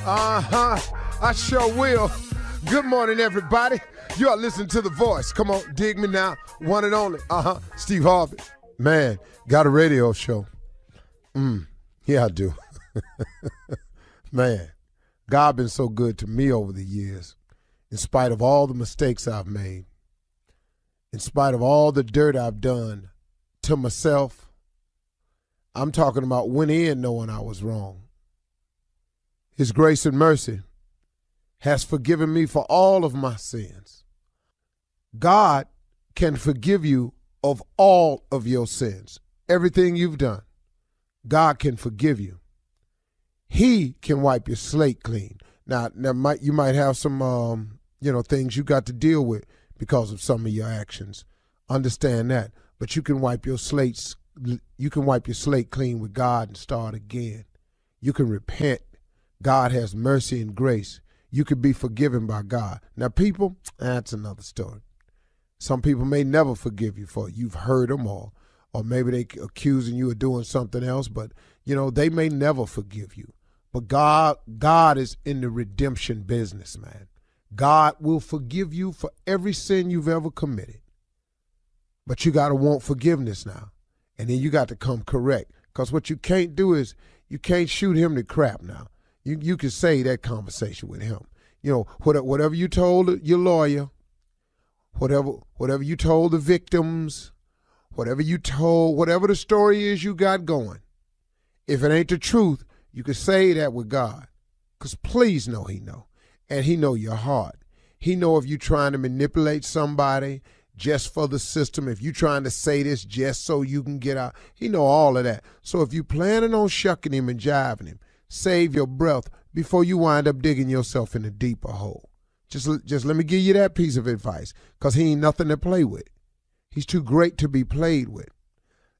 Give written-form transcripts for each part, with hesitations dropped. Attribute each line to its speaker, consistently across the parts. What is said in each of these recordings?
Speaker 1: I sure will. Good morning, everybody. You are listening to The Voice. Come on, dig me now. One and only. Steve Harvey. Man, got a radio show. Yeah, I do. Man, God been so good to me over the years, in spite of all the mistakes I've made, in spite of all the dirt I've done to myself. I'm talking about went in knowing I was wrong. His grace and mercy has forgiven me for all of my sins. God can forgive you of all of your sins. Everything you've done, God can forgive you. He can wipe your slate clean. Now you might have some things you got to deal with because of some of your actions. Understand that. But you can wipe your slate clean with God and start again. You can repent. God has mercy and grace. You can be forgiven by God. Now, people, that's another story. Some people may never forgive you for it. You've hurt them, or maybe they accusing you of doing something else, but, they may never forgive you. But God is in the redemption business, man. God will forgive you for every sin you've ever committed. But you got to want forgiveness now. And then you got to come correct. Because what you can't do is you can't shoot him to crap now. You can say that conversation with him. Whatever you told your lawyer, whatever you told the victims, whatever the story is you got going, if it ain't the truth, you can say that with God. Because please know he know. And he know your heart. He know if you trying to manipulate somebody just for the system, if you trying to say this just so you can get out, he know all of that. So if you planning on shucking him and jiving him, save your breath before you wind up digging yourself in a deeper hole. Just let me give you that piece of advice, because he ain't nothing to play with. He's too great to be played with.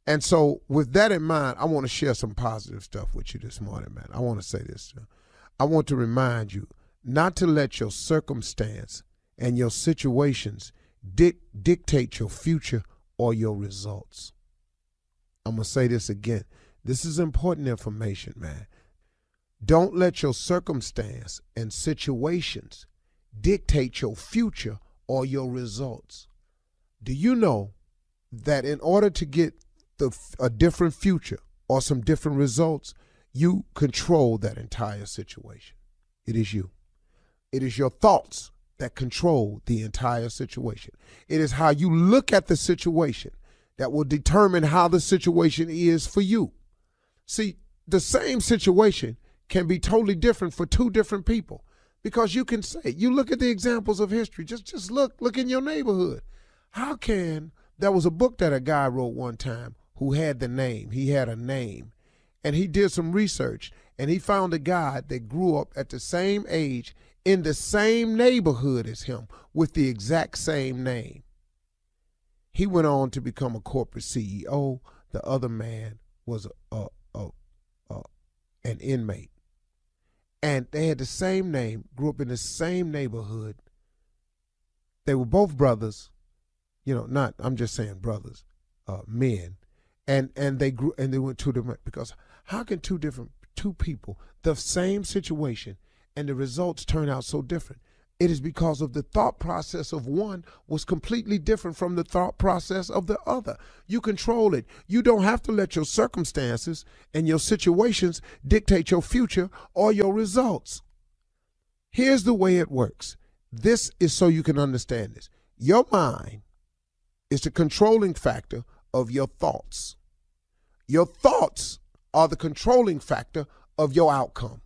Speaker 1: And so with that in mind, I want to share some positive stuff with you this morning, man. I want to say this. I want to remind you not to let your circumstance and your situations dictate your future or your results. I'm going to say this again. This is important information, man. Don't let your circumstance and situations dictate your future or your results. Do you know that in order to get a different future or some different results, you control that entire situation? It is you. It is your thoughts that control the entire situation. It is how you look at the situation that will determine how the situation is for you. See, the same situation can be totally different for two different people, because you can say, you look at the examples of history, just look in your neighborhood. How can, there was a book that a guy wrote one time who had a name, and he did some research, and he found a guy that grew up at the same age in the same neighborhood as him with the exact same name. He went on to become a corporate CEO. The other man was an inmate. And they had the same name, grew up in the same neighborhood. They were both brothers, I'm just saying brothers, men. And they grew, and they went two different, because how can two people, the same situation, and the results turn out so different? It is because of the thought process of one was completely different from the thought process of the other. You control it. You don't have to let your circumstances and your situations dictate your future or your results. Here's the way it works. This is so you can understand this. Your mind is the controlling factor of your thoughts. Your thoughts are the controlling factor of your outcome.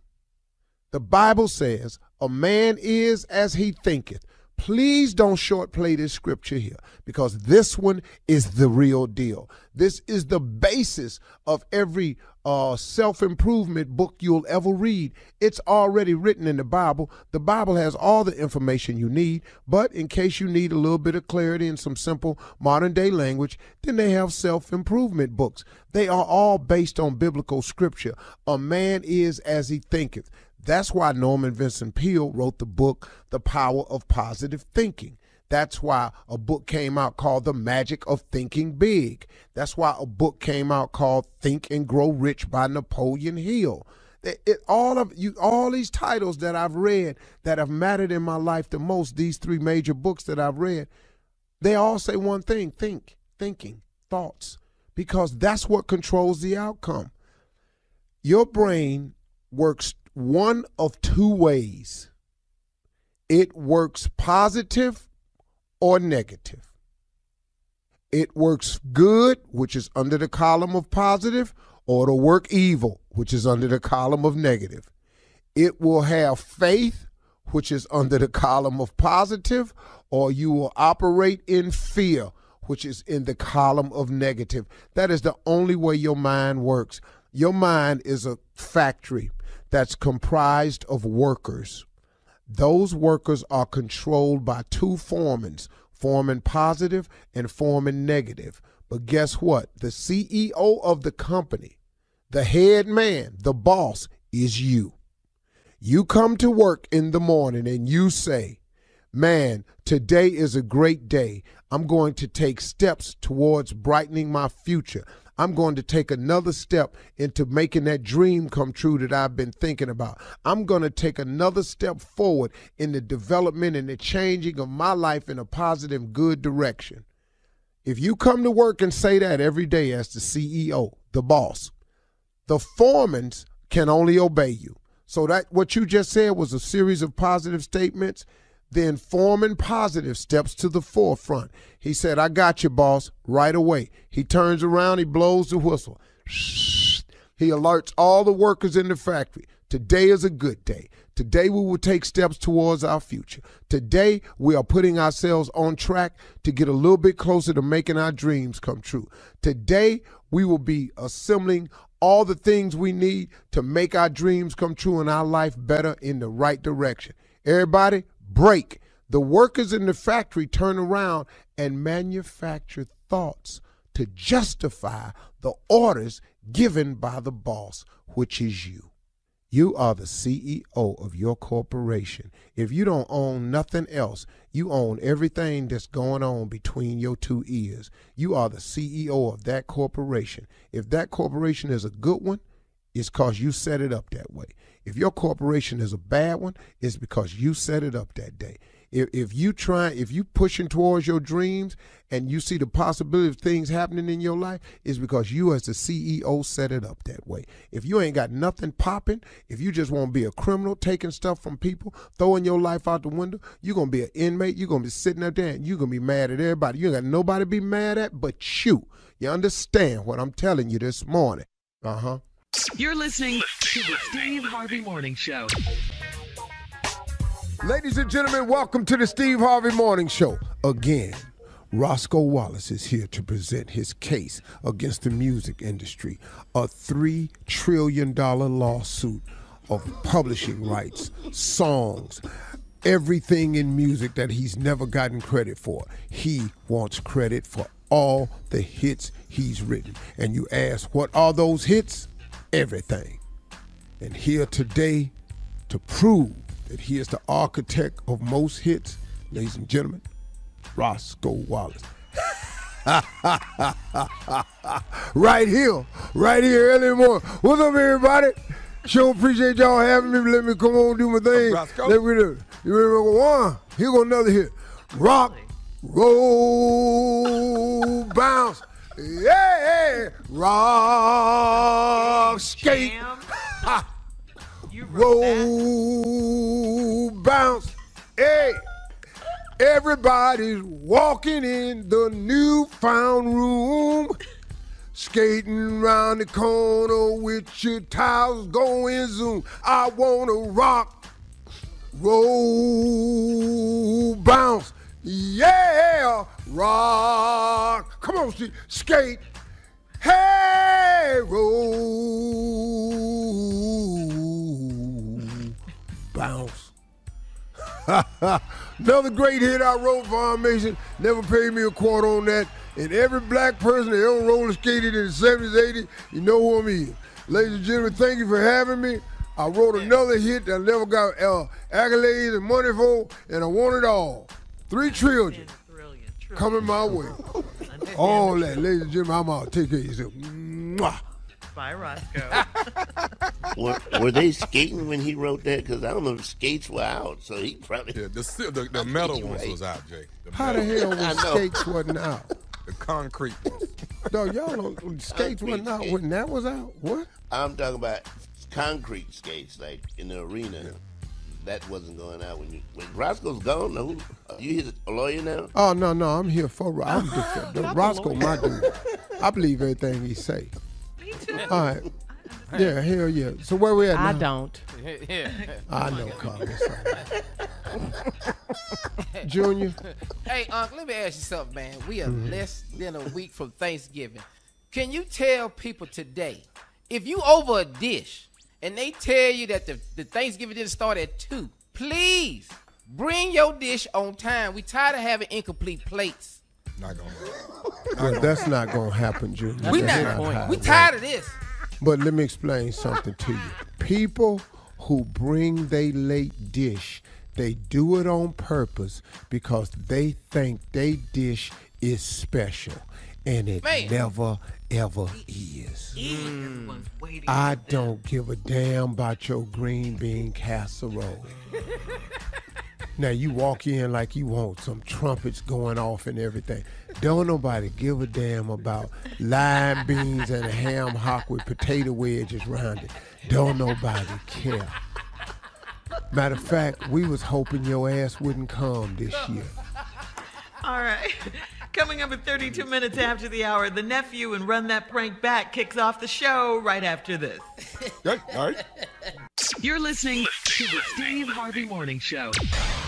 Speaker 1: The Bible says, a man is as he thinketh. Please don't short play this scripture here, because this one is the real deal. This is the basis of every self-improvement book you'll ever read. It's already written in the Bible. The Bible has all the information you need, but in case you need a little bit of clarity and some simple modern day language, then they have self-improvement books. They are all based on biblical scripture. A man is as he thinketh. That's why Norman Vincent Peale wrote the book, The Power of Positive Thinking. That's why a book came out called The Magic of Thinking Big. That's why a book came out called Think and Grow Rich by Napoleon Hill. All these titles that I've read that have mattered in my life the most, these 3 major books that I've read, they all say one thing: thinking, thoughts, because that's what controls the outcome. Your brain works one of 2 ways. It works positive or negative. It works good, which is under the column of positive, or it'll work evil, which is under the column of negative. It will have faith, which is under the column of positive, or you will operate in fear, which is in the column of negative. That is the only way your mind works. Your mind is a factory that's comprised of workers. Those workers are controlled by 2 foremans, foreman positive and foreman negative. But guess what? The CEO of the company, the head man, the boss, is you. You come to work in the morning and you say, man, today is a great day. I'm going to take steps towards brightening my future. I'm going to take another step into making that dream come true that I've been thinking about. I'm going to take another step forward in the development and the changing of my life in a positive, good direction. If you come to work and say that every day as the CEO, the boss, the foremen can only obey you. So that what you just said was a series of positive statements. Then foreman positive steps to the forefront. He said, I got you, boss, right away. He turns around, he blows the whistle. He alerts all the workers in the factory. Today is a good day. Today we will take steps towards our future. Today we are putting ourselves on track to get a little bit closer to making our dreams come true. Today we will be assembling all the things we need to make our dreams come true and our life better in the right direction. Everybody, break. The workers in the factory turn around and manufacture thoughts to justify the orders given by the boss, which is you. You are the CEO of your corporation. If you don't own nothing else, you own everything that's going on between your 2 ears. You are the CEO of that corporation. If that corporation is a good one, it's because you set it up that way. If your corporation is a bad one, it's because you set it up that day. If you pushing towards your dreams and you see the possibility of things happening in your life, it's because you as the CEO set it up that way. If you ain't got nothing popping, if you just want to be a criminal, taking stuff from people, throwing your life out the window, you're going to be an inmate, you're going to be sitting up there and you're going to be mad at everybody. You ain't got nobody to be mad at but you. You understand what I'm telling you this morning? Uh-huh.
Speaker 2: You're listening to the Steve Harvey Morning Show.
Speaker 1: Ladies and gentlemen, welcome to the Steve Harvey Morning Show. Again, Roscoe Wallace is here to present his case against the music industry, a $3 trillion lawsuit of publishing rights, songs, everything in music that he's never gotten credit for. He wants credit for all the hits he's written. And you ask, what are those hits? Everything. And here today to prove that he is the architect of most hits, ladies and gentlemen, Roscoe Wallace. Right here early in the morning. What's up, everybody? Sure appreciate y'all having me. Let me come on do my thing. Let me do it. You ready to go one? Here go another hit. Rock, roll, bounce. Yeah, rock, skate. Roll, bounce. Hey, everybody's walking in the newfound room, skating around the corner with your towels going zoom. I want to rock, roll, bounce. Yeah, rock. Come on, Steve. Skate. Hey, roll, bounce. Another great hit I wrote for Armation. Never paid me a quarter on that. And every black person that ever roller skated in the 70s, 80s, you know who I'm in. Ladies and gentlemen, thank you for having me. I wrote another hit that I never got accolades and money for, and I want it all. $3 trillion coming my way. All that, ladies and gentlemen, I'm out. Take care of yourself. Mwah.
Speaker 2: by Roscoe.
Speaker 3: Were they skating when he wrote that? Because I don't know if skates were out, so he probably...
Speaker 4: Yeah, the metal ones was out, Jay.
Speaker 1: How the hell was skates wasn't out?
Speaker 4: The concrete ones.
Speaker 1: No, y'all don't, skates wasn't out when that was out? What?
Speaker 3: I'm talking about concrete skates, like in the arena. Yeah. That wasn't going out when Roscoe's gone. No, you his a lawyer now?
Speaker 1: Oh no, I'm here for Roscoe, my dude. I believe everything he say.
Speaker 2: Me too.
Speaker 1: All right. Yeah, hell yeah. So where we at now?
Speaker 5: I don't.
Speaker 1: I know, Carlos. Junior.
Speaker 5: Hey, Unc, let me ask you something, man. We are less than a week from Thanksgiving. Can you tell people today, if you over a dish and they tell you that the Thanksgiving dinner start at 2, please bring your dish on time. We tired of having incomplete plates.
Speaker 4: Not gonna
Speaker 1: Well, that's not going to happen, Junior.
Speaker 5: We tired of this.
Speaker 1: But let me explain something to you. People who bring they late dish, they do it on purpose because they think they dish is special. And it never, ever is.
Speaker 2: Everyone's waiting.
Speaker 1: I don't give a damn about your green bean casserole. Now, you walk in like you want some trumpets going off and everything. Don't nobody give a damn about lime beans and a ham hock with potato wedges around it. Don't nobody care. Matter of fact, we was hoping your ass wouldn't come this year.
Speaker 2: All right. Coming up at 32 minutes after the hour, the nephew and Run That Prank Back kicks off the show right after this.
Speaker 4: Okay, all right.
Speaker 2: You're listening to the Steve Harvey Morning Show.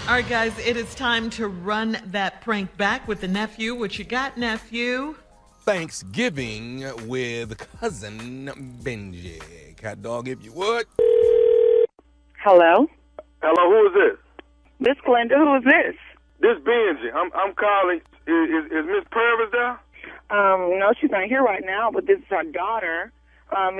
Speaker 2: All right, guys, it is time to run that prank back with the nephew. What you got, nephew?
Speaker 4: Thanksgiving with cousin Benji. Cat dog, if you would.
Speaker 6: Hello?
Speaker 7: Hello, who is this?
Speaker 6: Miss Glenda, who is this?
Speaker 7: This Benji. I'm calling. Is Miss Purvis there?
Speaker 6: No, she's not here right now, but this is her daughter.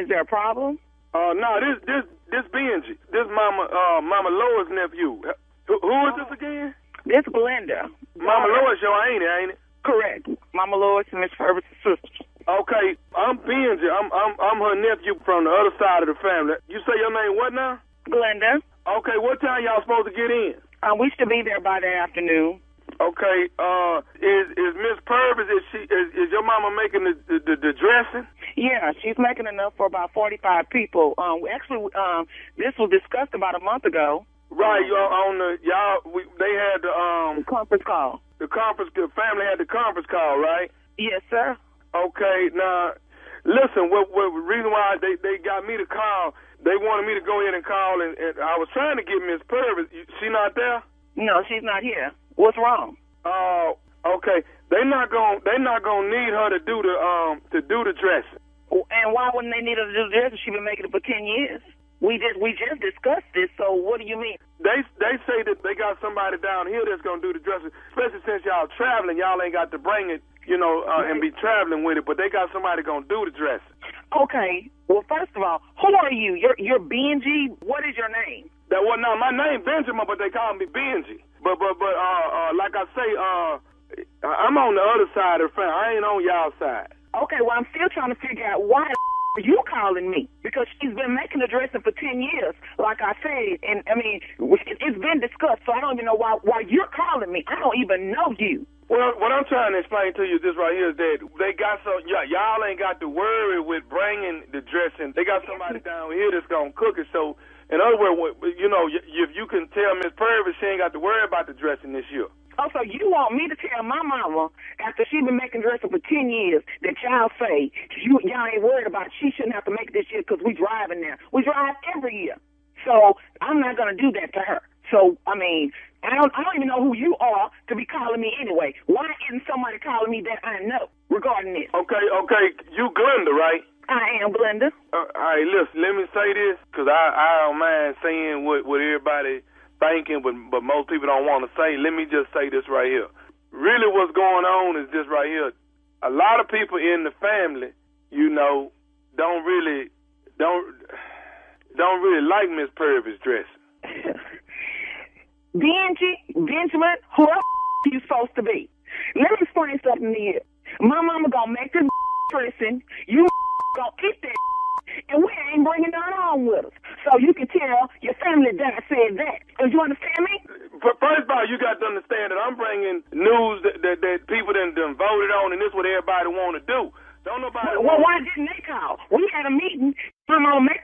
Speaker 6: Is there a problem?
Speaker 7: No, this Benji. This Mama Lois' nephew. Who is this again?
Speaker 6: This Glenda.
Speaker 7: Mama Lois, ain't it?
Speaker 6: Correct. Mama Lois and Miss Purvis' sister.
Speaker 7: Okay, I'm Benji. I'm her nephew from the other side of the family. You say your name what now?
Speaker 6: Glenda.
Speaker 7: Okay, what time y'all supposed to get in?
Speaker 6: We should be there by the afternoon.
Speaker 7: Okay, is Miss Purvis, is your mama making the dressing?
Speaker 6: Yeah, she's making enough for about 45 people. This was discussed about a month ago.
Speaker 7: Right, they had the
Speaker 6: conference call.
Speaker 7: The family had the conference call, right?
Speaker 6: Yes, sir.
Speaker 7: Okay, now listen, what reason why they got me to call, they wanted me to go ahead and call, and I was trying to get Miss Purvis. She not there?
Speaker 6: No, she's not here. What's wrong?
Speaker 7: Okay. They not gonna need her to do the dressing.
Speaker 6: And why wouldn't they need her to do the dressing? She's been making it for 10 years. We just discussed this. So what do you mean?
Speaker 7: They say that they got somebody down here that's gonna do the dressing. Especially since y'all traveling, y'all ain't got to bring it, and be traveling with it. But they got somebody gonna do the dressing.
Speaker 6: Okay. Well, first of all, who are you? You're Benji. What is your name?
Speaker 7: My name Benjamin, but they call me Benji. But like I say, I'm on the other side of the family. I ain't on y'all side.
Speaker 6: Okay, well, I'm still trying to figure out why are you calling me? Because she's been making the dressing for 10 years, like I said. And, I mean, it's been discussed, so I don't even know why you're calling me. I don't even know you.
Speaker 7: Well, what I'm trying to explain to you this right here is that they got y'all ain't got to worry with bringing the dressing. They got somebody down here that's going to cook it. So, in other words, if you can tell Miss Purvis she ain't got to worry about the dressing this year.
Speaker 6: Oh, so you want me to tell my mama, after she been making dressing for 10 years, that y'all say y'all ain't worried about it. She shouldn't have to make it this year because we driving there. We drive every year. So I'm not going to do that to her. So, I mean, I don't even know who you are to be calling me anyway. Why isn't somebody calling me that I know regarding this?
Speaker 7: Okay. You Glenda, right?
Speaker 6: I am Glenda.
Speaker 7: All right, listen, let me say this, because I don't mind saying what everybody thinking, but most people don't want to say. Let me just say this right here. Really what's going on is this right here. A lot of people in the family, don't really like Miss Purvis' dressing.
Speaker 6: Benjamin, who are you supposed to be? Let me explain something to you. My mama gonna make this dressing. You gonna eat that, and we ain't bringing none on with us. So you can tell your family that I said that. Cause you understand me?
Speaker 7: First of all, you got to understand that I'm bringing news that people done voted on, and this is what everybody want to do. Don't nobody.
Speaker 6: Well, why didn't they call? We had a meeting. My mama make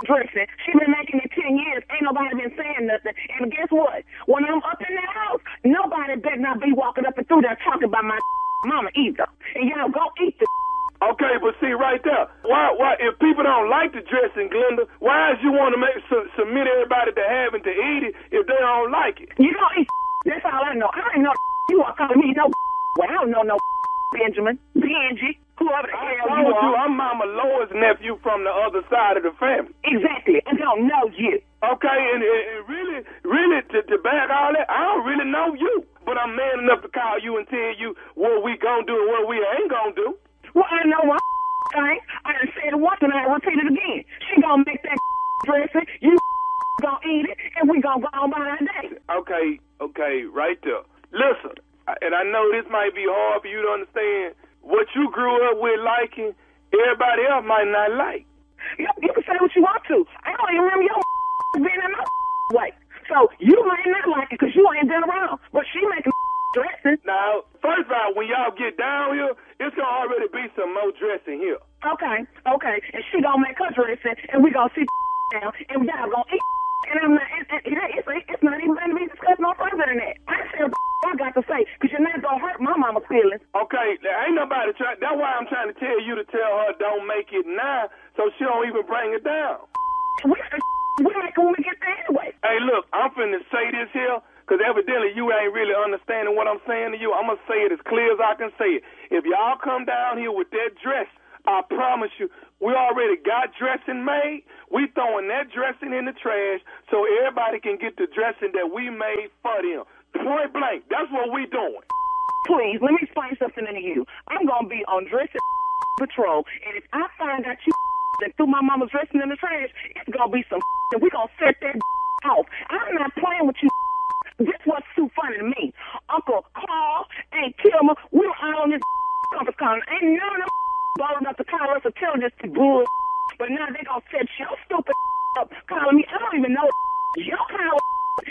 Speaker 6: dressing. She been making it 10 years. Ain't nobody been saying nothing. And guess what? When I'm up in that house, nobody better not be walking up and through there talking about my mama either. And y'all go eat the.
Speaker 7: Okay, but see right there, why if people don't like the dressing, Glenda, why is you want to submit everybody to having to eat it if they don't like it?
Speaker 6: You don't eat. That's all I know. I ain't know you are calling me no. Well, I don't know no Benjamin, Benji, whoever the hell you are.
Speaker 7: I'm Mama Lois' nephew from the other side of the family.
Speaker 6: Exactly. I don't know you.
Speaker 7: Okay, and really, to back all that, I don't really know you. But I'm man enough to call you and tell you what we gonna do and what we ain't gonna do.
Speaker 6: Well, I know one thing. I done said it once and I repeat it again. She gonna make that dressing, you gonna eat it, and we gonna go on by our day.
Speaker 7: Okay, right there. Listen, and I know this might be hard for you to understand. What you grew up with liking, everybody else might not like.
Speaker 6: You can say what you want to. I don't even remember your being in my way. So you might not like it because you ain't been around. But she making dressing.
Speaker 7: Now, first of all, when y'all get down here, it's going to already be some more dressing here.
Speaker 6: Okay. And she going to make her dressing, and we going to sit down, and y'all going to eat. And I'm not, it's not even going to be discussed no further than that. I said I got to say, because you're not going to hurt my mama's feelings.
Speaker 7: Okay, ain't nobody trying. That's why I'm trying to tell you to tell her don't make it now so she don't even bring it down.
Speaker 6: We make it when we get there anyway.
Speaker 7: Hey, look, I'm finna say this here because evidently you ain't really understanding what I'm saying to you. I'm going to say it as clear as I can say it. If y'all come down here with that dress, I promise you, we already got dressing made. We throwing that dressing in the trash so everybody can get the dressing that we made for them. Point blank, that's what we doing.
Speaker 6: Please, let me explain something to you. I'm going to be on dressing patrol, and if I find out you that threw my mama's dressing in the trash, it's going to be some and we're going to set that off. I'm not playing with you. This was too funny to me. Uncle Carl, Aunt Kilmer, we were all on this conference call. Ain't none of them bold enough to call us or tell us to bull. But now they going to set your stupid up calling me. I don't even know your call.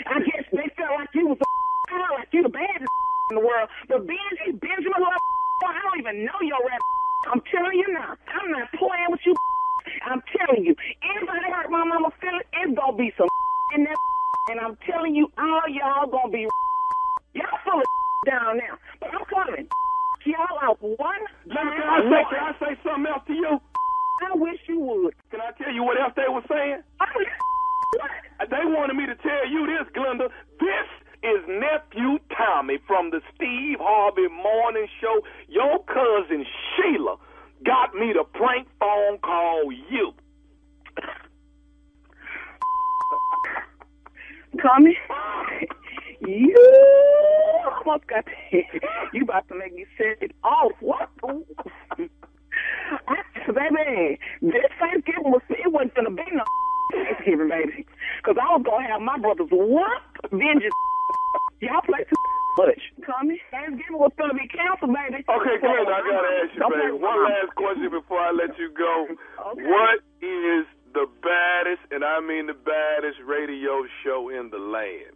Speaker 6: I guess they felt like you was a call, like you the baddest in the world. But Benjamin, I don't even know your rap. I'm telling you now. I'm not playing with you. I'm telling you. Anybody hurt my mama feeling, it's going to be some in that. And I'm telling you, all y'all going to be y'all full of down now. But I'm coming. Y'all out one.
Speaker 7: Can I say something else to you?
Speaker 6: I wish you would.
Speaker 7: Can I tell you what else they were saying? They wanted me to tell you this, Glenda. This is Nephew Tommy from the Steve Harvey Morning Show. Your cousin Sheila got me to prank phone call you.
Speaker 6: Tommy, you almost got you about to make me set it off. What? Baby, this Thanksgiving it wasn't going to be no Thanksgiving, baby. Because I was going to have my brothers vengeance. Y'all play too much. Tommy, Thanksgiving was going to be canceled, baby.
Speaker 7: Okay, Glenda, I got to ask you, baby. One last question before I let you go. Okay. What is the baddest, and I mean the baddest, radio show in the land?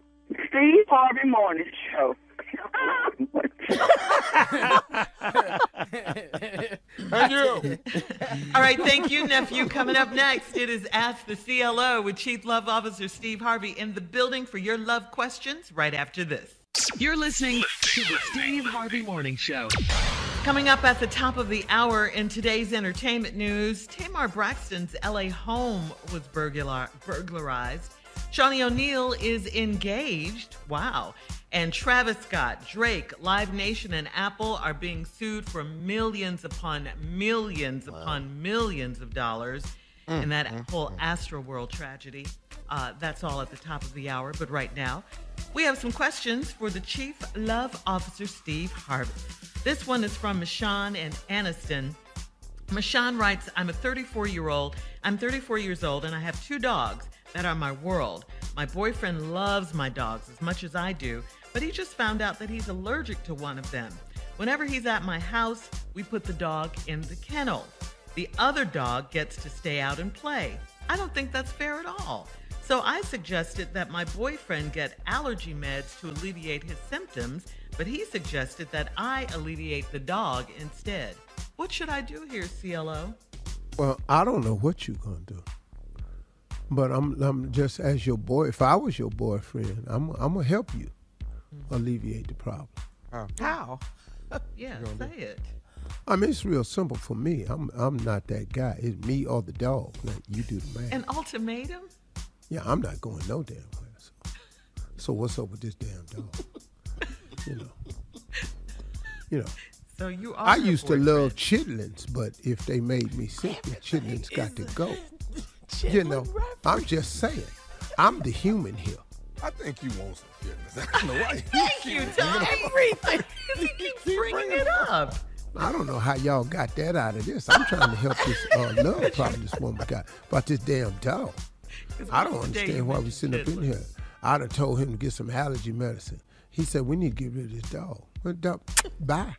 Speaker 6: Steve Harvey Morning Show.
Speaker 4: Thank you.
Speaker 2: All right, thank you, nephew. Coming up next, it is Ask the CLO with Chief Love Officer Steve Harvey in the building for your love questions right after this.
Speaker 8: You're listening to the Steve Harvey Morning Show.
Speaker 2: Coming up at the top of the hour in today's entertainment news, Tamar Braxton's LA home was burglarized. Shawnee O'Neal is engaged. Wow. And Travis Scott, Drake, Live Nation, and Apple are being sued for millions upon millions upon millions of dollars in that whole Astroworld tragedy. That's all at the top of the hour. But right now, we have some questions for the Chief Love Officer, Steve Harvey. This one is from Michonne and Aniston. Michonne writes, I'm 34 years old, and I have 2 dogs that are my world. My boyfriend loves my dogs as much as I do, but he just found out that he's allergic to one of them. Whenever he's at my house, we put the dog in the kennel. The other dog gets to stay out and play. I don't think that's fair at all. So I suggested that my boyfriend get allergy meds to alleviate his symptoms, but he suggested that I alleviate the dog instead. What should I do here, CLO?
Speaker 1: Well, I don't know what you're going to do. But I'm just as your boy. If I was your boyfriend, I'm going to help you alleviate the problem.
Speaker 5: How?
Speaker 2: Yeah, say it.
Speaker 1: I mean, it's real simple for me. I'm not that guy. It's me or the dog. Like, you do the math.
Speaker 2: An ultimatum?
Speaker 1: Yeah, I'm not going no damn way. So what's up with this damn dog? You know.
Speaker 2: So you are.
Speaker 1: I used to love chitlins, but if they made me sick, the chitlins got to go. I'm just saying. I'm the human here.
Speaker 4: I think you want some fitness. I don't know why.
Speaker 2: Thank you, Tom. Everything. He keeps bringing it up.
Speaker 1: I don't know how y'all got that out of this. I'm trying to help this love problem this woman got about this damn dog. I don't understand why we sitting up in here. I'd have told him to get some allergy medicine. He said, we need to get rid of this dog. What dog? Bye.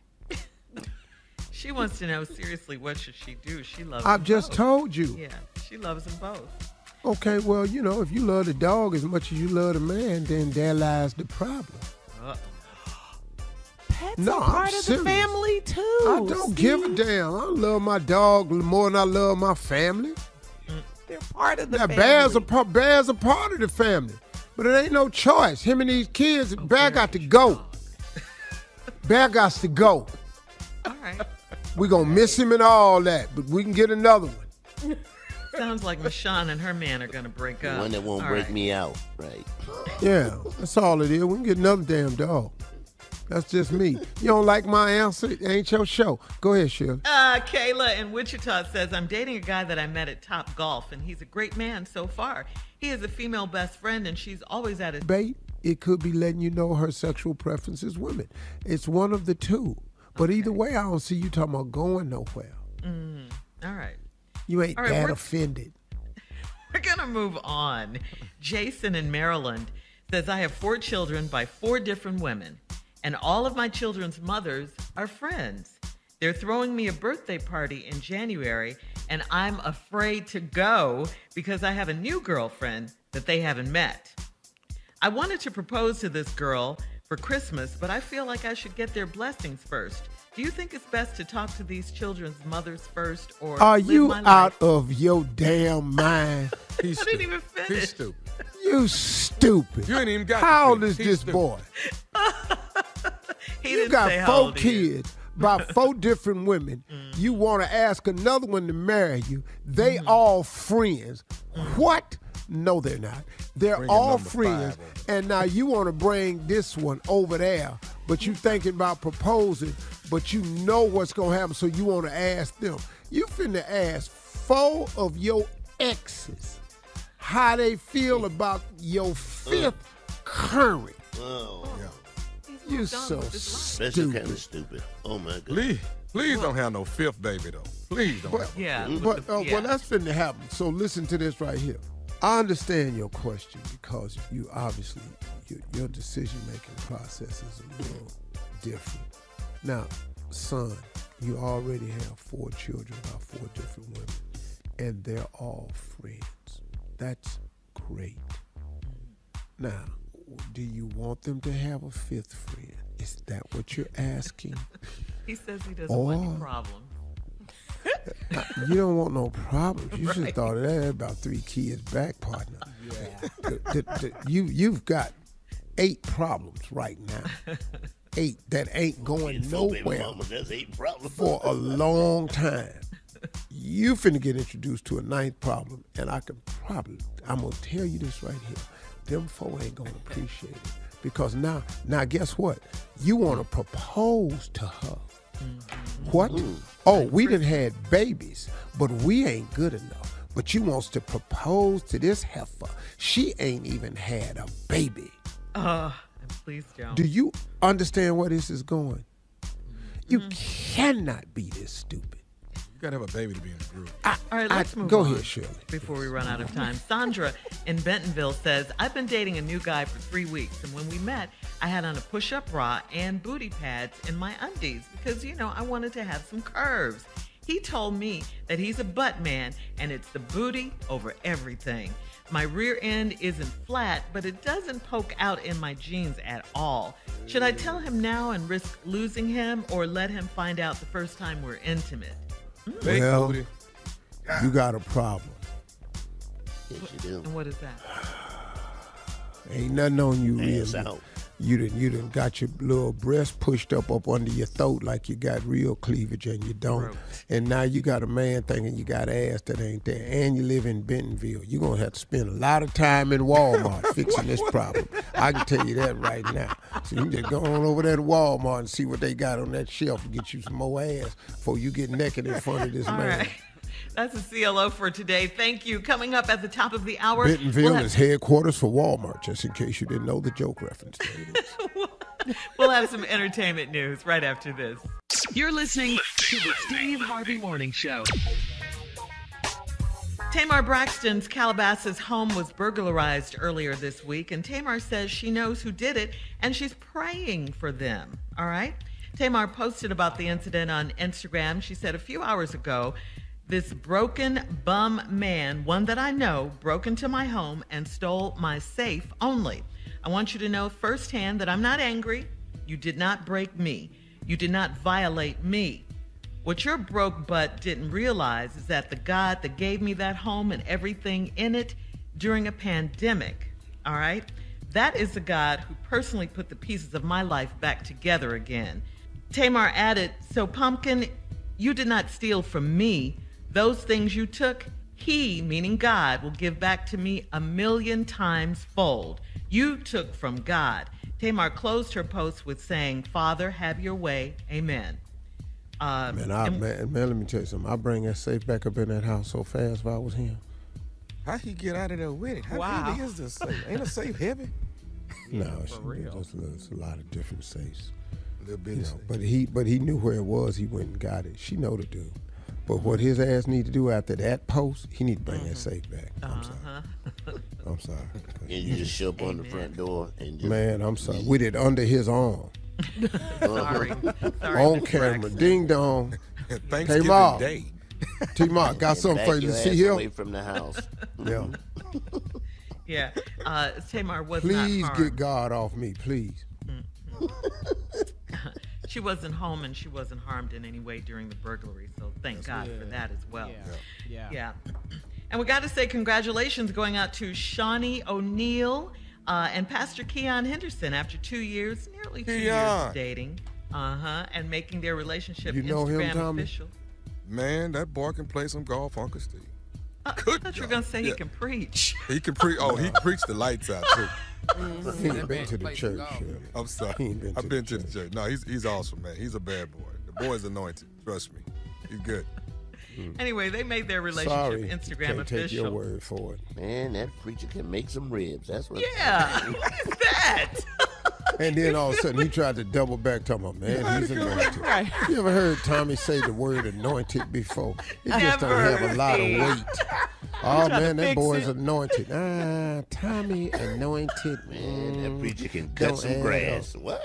Speaker 2: She wants to know, seriously, what should she do? She loves
Speaker 1: I've
Speaker 2: them
Speaker 1: just
Speaker 2: both.
Speaker 1: told you.
Speaker 2: Yeah, she loves them both.
Speaker 1: Okay, well, if you love the dog as much as you love the man, then there lies the problem.
Speaker 9: Pets
Speaker 1: No,
Speaker 9: are
Speaker 1: I'm
Speaker 9: part of
Speaker 1: serious.
Speaker 9: the family, too.
Speaker 1: I don't give a damn. I love my dog more than I love my family.
Speaker 9: They're part of the
Speaker 1: Now,
Speaker 9: family.
Speaker 1: bears are part of the family. But it ain't no choice. Him and these kids, Bear got to go. Bear got to go.
Speaker 2: All right.
Speaker 1: We're going to miss him and all that, but we can get another one.
Speaker 2: Sounds like Michonne and her man are going to break up.
Speaker 3: One that won't
Speaker 2: All
Speaker 3: break
Speaker 2: right.
Speaker 3: me out, right?
Speaker 1: Yeah, that's all it is. We can get another damn dog. That's just me. You don't like my answer? It ain't your show. Go ahead, Shirley.
Speaker 2: Kayla in Wichita says, I'm dating a guy that I met at Top Golf, and he's a great man so far. He has a female best friend, and she's always at his...
Speaker 1: Bait, it could be letting you know her sexual preference is women. It's one of the two. But either way, I don't see you talking about going nowhere.
Speaker 2: All right.
Speaker 1: You ain't
Speaker 2: All right,
Speaker 1: that
Speaker 2: we're-
Speaker 1: offended.
Speaker 2: We're going to move on. Jason in Maryland says, I have 4 children by 4 different women, and all of my children's mothers are friends. They're throwing me a birthday party in January, and I'm afraid to go because I have a new girlfriend that they haven't met. I wanted to propose to this girl for Christmas, but I feel like I should get their blessings first. Do you think it's best to talk to these children's mothers first, or
Speaker 1: Are
Speaker 2: live
Speaker 1: you
Speaker 2: my
Speaker 1: out
Speaker 2: life?
Speaker 1: of your damn mind?
Speaker 4: He's
Speaker 2: I didn't
Speaker 4: stupid.
Speaker 2: even finish.
Speaker 4: He's stupid.
Speaker 1: You stupid.
Speaker 4: You ain't even got
Speaker 1: How
Speaker 4: to
Speaker 1: old
Speaker 4: finish.
Speaker 1: is
Speaker 4: He's
Speaker 1: this
Speaker 4: stupid.
Speaker 1: boy?
Speaker 2: He
Speaker 1: You
Speaker 2: didn't
Speaker 1: got
Speaker 2: say how
Speaker 1: 4
Speaker 2: old he is.
Speaker 1: kids by 4 different women. You want to ask another one to marry you. They all friends. What? No, they're not. They're
Speaker 4: Bring
Speaker 1: all
Speaker 4: number 5
Speaker 1: friends.
Speaker 4: over.
Speaker 1: And now you want to bring this one over there, but you thinking about proposing, but you know what's going to happen, so you want to ask them. You finna ask 4 of your exes how they feel about your 5th current.
Speaker 3: Oh,
Speaker 1: You
Speaker 2: done
Speaker 1: so
Speaker 2: with his life.
Speaker 3: that's
Speaker 1: stupid.
Speaker 3: kind of stupid. Oh my god.
Speaker 4: Please don't have no 5th baby, though. Please don't have
Speaker 2: Yeah.
Speaker 1: But well, that's finna happen. So listen to this right here. I understand your question because you obviously your decision-making process is a little different. Now, son, you already have 4 children by 4 different women, and they're all friends. That's great. Now, do you want them to have a 5th friend? Is that what you're asking?
Speaker 2: He says he doesn't want any
Speaker 1: Or-
Speaker 2: problems.
Speaker 1: You don't want no problems. You should have thought of that about 3 kids back, partner. Yeah. You've got 8 problems right now. 8 that ain't going
Speaker 3: Four baby
Speaker 1: nowhere
Speaker 3: mamas, that's 8 problems.
Speaker 1: for a long time. You finna get introduced to a 9th problem, and I'm gonna tell you this right here. Them 4 ain't gonna appreciate it. Because now guess what? You wanna propose to her. What? Oh, we done had babies, but we ain't good enough. But you wants to propose to this heifer. She ain't even had a baby.
Speaker 2: Please don't.
Speaker 1: Do you understand where this is going? You cannot be this stupid.
Speaker 4: You gotta have a baby to be in the group.
Speaker 2: All right, let's move
Speaker 1: go
Speaker 2: on
Speaker 1: ahead, Shirley.
Speaker 2: before we run out of time. Sandra in Bentonville says, I've been dating a new guy for 3 weeks, and when we met, I had on a push-up bra and booty pads in my undies because, I wanted to have some curves. He told me that he's a butt man and it's the booty over everything. My rear end isn't flat, but it doesn't poke out in my jeans at all. Should I tell him now and risk losing him, or let him find out the first time we're intimate?
Speaker 1: Well, you got a problem.
Speaker 3: Yes, you do.
Speaker 2: And what is that?
Speaker 1: Ain't nothing on you
Speaker 3: Ass
Speaker 1: really.
Speaker 3: out.
Speaker 1: You done got your little breast pushed up under your throat like you got real cleavage and you don't.
Speaker 2: Gross.
Speaker 1: And now you got a man thinking you got ass that ain't there. And you live in Bentonville. You're going to have to spend a lot of time in Walmart fixing this problem. I can tell you that right now. So you can just go on over there to Walmart and see what they got on that shelf and get you some more ass before you get naked in front of this
Speaker 2: All
Speaker 1: man.
Speaker 2: right. That's a CLO for today. Thank you. Coming up at the top of the hour.
Speaker 1: Bentonville
Speaker 2: we'll
Speaker 1: is headquarters for Walmart, just in case you didn't know the joke reference. There it is.
Speaker 2: We'll have some entertainment news right after this.
Speaker 8: You're listening to the Steve Harvey Morning Show.
Speaker 2: Tamar Braxton's Calabasas home was burglarized earlier this week, and Tamar says she knows who did it, and she's praying for them. All right? Tamar posted about the incident on Instagram. She said a few hours ago, this broken bum man, one that I know, broke into my home and stole my safe only. I want you to know firsthand that I'm not angry. You did not break me. You did not violate me. What your broke butt didn't realize is that the God that gave me that home and everything in it during a pandemic, all right, that is the God who personally put the pieces of my life back together again. Tamar added, so Pumpkin, you did not steal from me. Those things you took, he, meaning God, will give back to me 1,000,000 times fold. You took from God. Tamar closed her post with saying, Father, have your way. Amen.
Speaker 1: Man, let me tell you something. I bring that safe back up in that house so fast if I was him.
Speaker 4: How he get out of there with it? How
Speaker 2: Wow.
Speaker 4: heavy is this safe? Ain't a safe heavy?
Speaker 1: No, there's a lot of different safes.
Speaker 4: A little bit.
Speaker 1: You know, but he knew where it was. He went and got it. She know to do. But what his ass need to do after that post, he need to bring that safe back. I'm sorry. I'm sorry.
Speaker 3: And you just show up on the front door and just
Speaker 1: Man, I'm sorry. With it under his arm.
Speaker 2: Sorry.
Speaker 1: On
Speaker 2: Mr.
Speaker 1: camera.
Speaker 2: Braxton.
Speaker 1: Ding dong.
Speaker 4: Thanksgiving
Speaker 1: Mark.
Speaker 4: Day.
Speaker 1: T-Mark, got something
Speaker 3: back
Speaker 1: for you to
Speaker 3: your
Speaker 1: see
Speaker 3: ass
Speaker 1: here?
Speaker 3: away from the house.
Speaker 1: Yeah.
Speaker 2: Yeah. Tamar was
Speaker 1: Please
Speaker 2: not
Speaker 1: get
Speaker 2: harmed.
Speaker 1: God off me, please.
Speaker 2: She wasn't home and she wasn't harmed in any way during the burglary, so thank God for that as well. Yeah. And we got to say congratulations going out to Shawnee O'Neal and Pastor Keon Henderson after 2 years, nearly 2 years of dating, and making their relationship
Speaker 1: You know him,
Speaker 2: Instagram
Speaker 1: Tommy?
Speaker 2: official.
Speaker 4: Man, that boy can play some golf, Uncle Steve.
Speaker 2: I thought you were going to say he can preach.
Speaker 4: He can preach. Oh, he preached the lights out too.
Speaker 1: He ain't been to the church. Shirley.
Speaker 4: I'm sorry.
Speaker 1: He ain't been to
Speaker 4: I've
Speaker 1: the
Speaker 4: been to the church. No, he's awesome, man. He's a bad boy. The boy's anointed. Trust me. He's good.
Speaker 2: Anyway, they made their relationship
Speaker 1: Sorry,
Speaker 2: Instagram
Speaker 1: can't
Speaker 2: official.
Speaker 1: take your word for it.
Speaker 3: Man, that preacher can make some ribs. That's what.
Speaker 2: Yeah, what is that?
Speaker 1: And then all of a sudden he tried to double back, talking about, man, he's anointed. You ever heard Tommy say the word anointed before? It just don't
Speaker 2: Never.
Speaker 1: have a lot of weight. Oh, man, that
Speaker 2: fix
Speaker 1: boy's
Speaker 2: it.
Speaker 1: anointed. Tommy anointed.
Speaker 3: Man, that preacher can
Speaker 1: don't
Speaker 3: cut some
Speaker 1: add
Speaker 3: grass. What?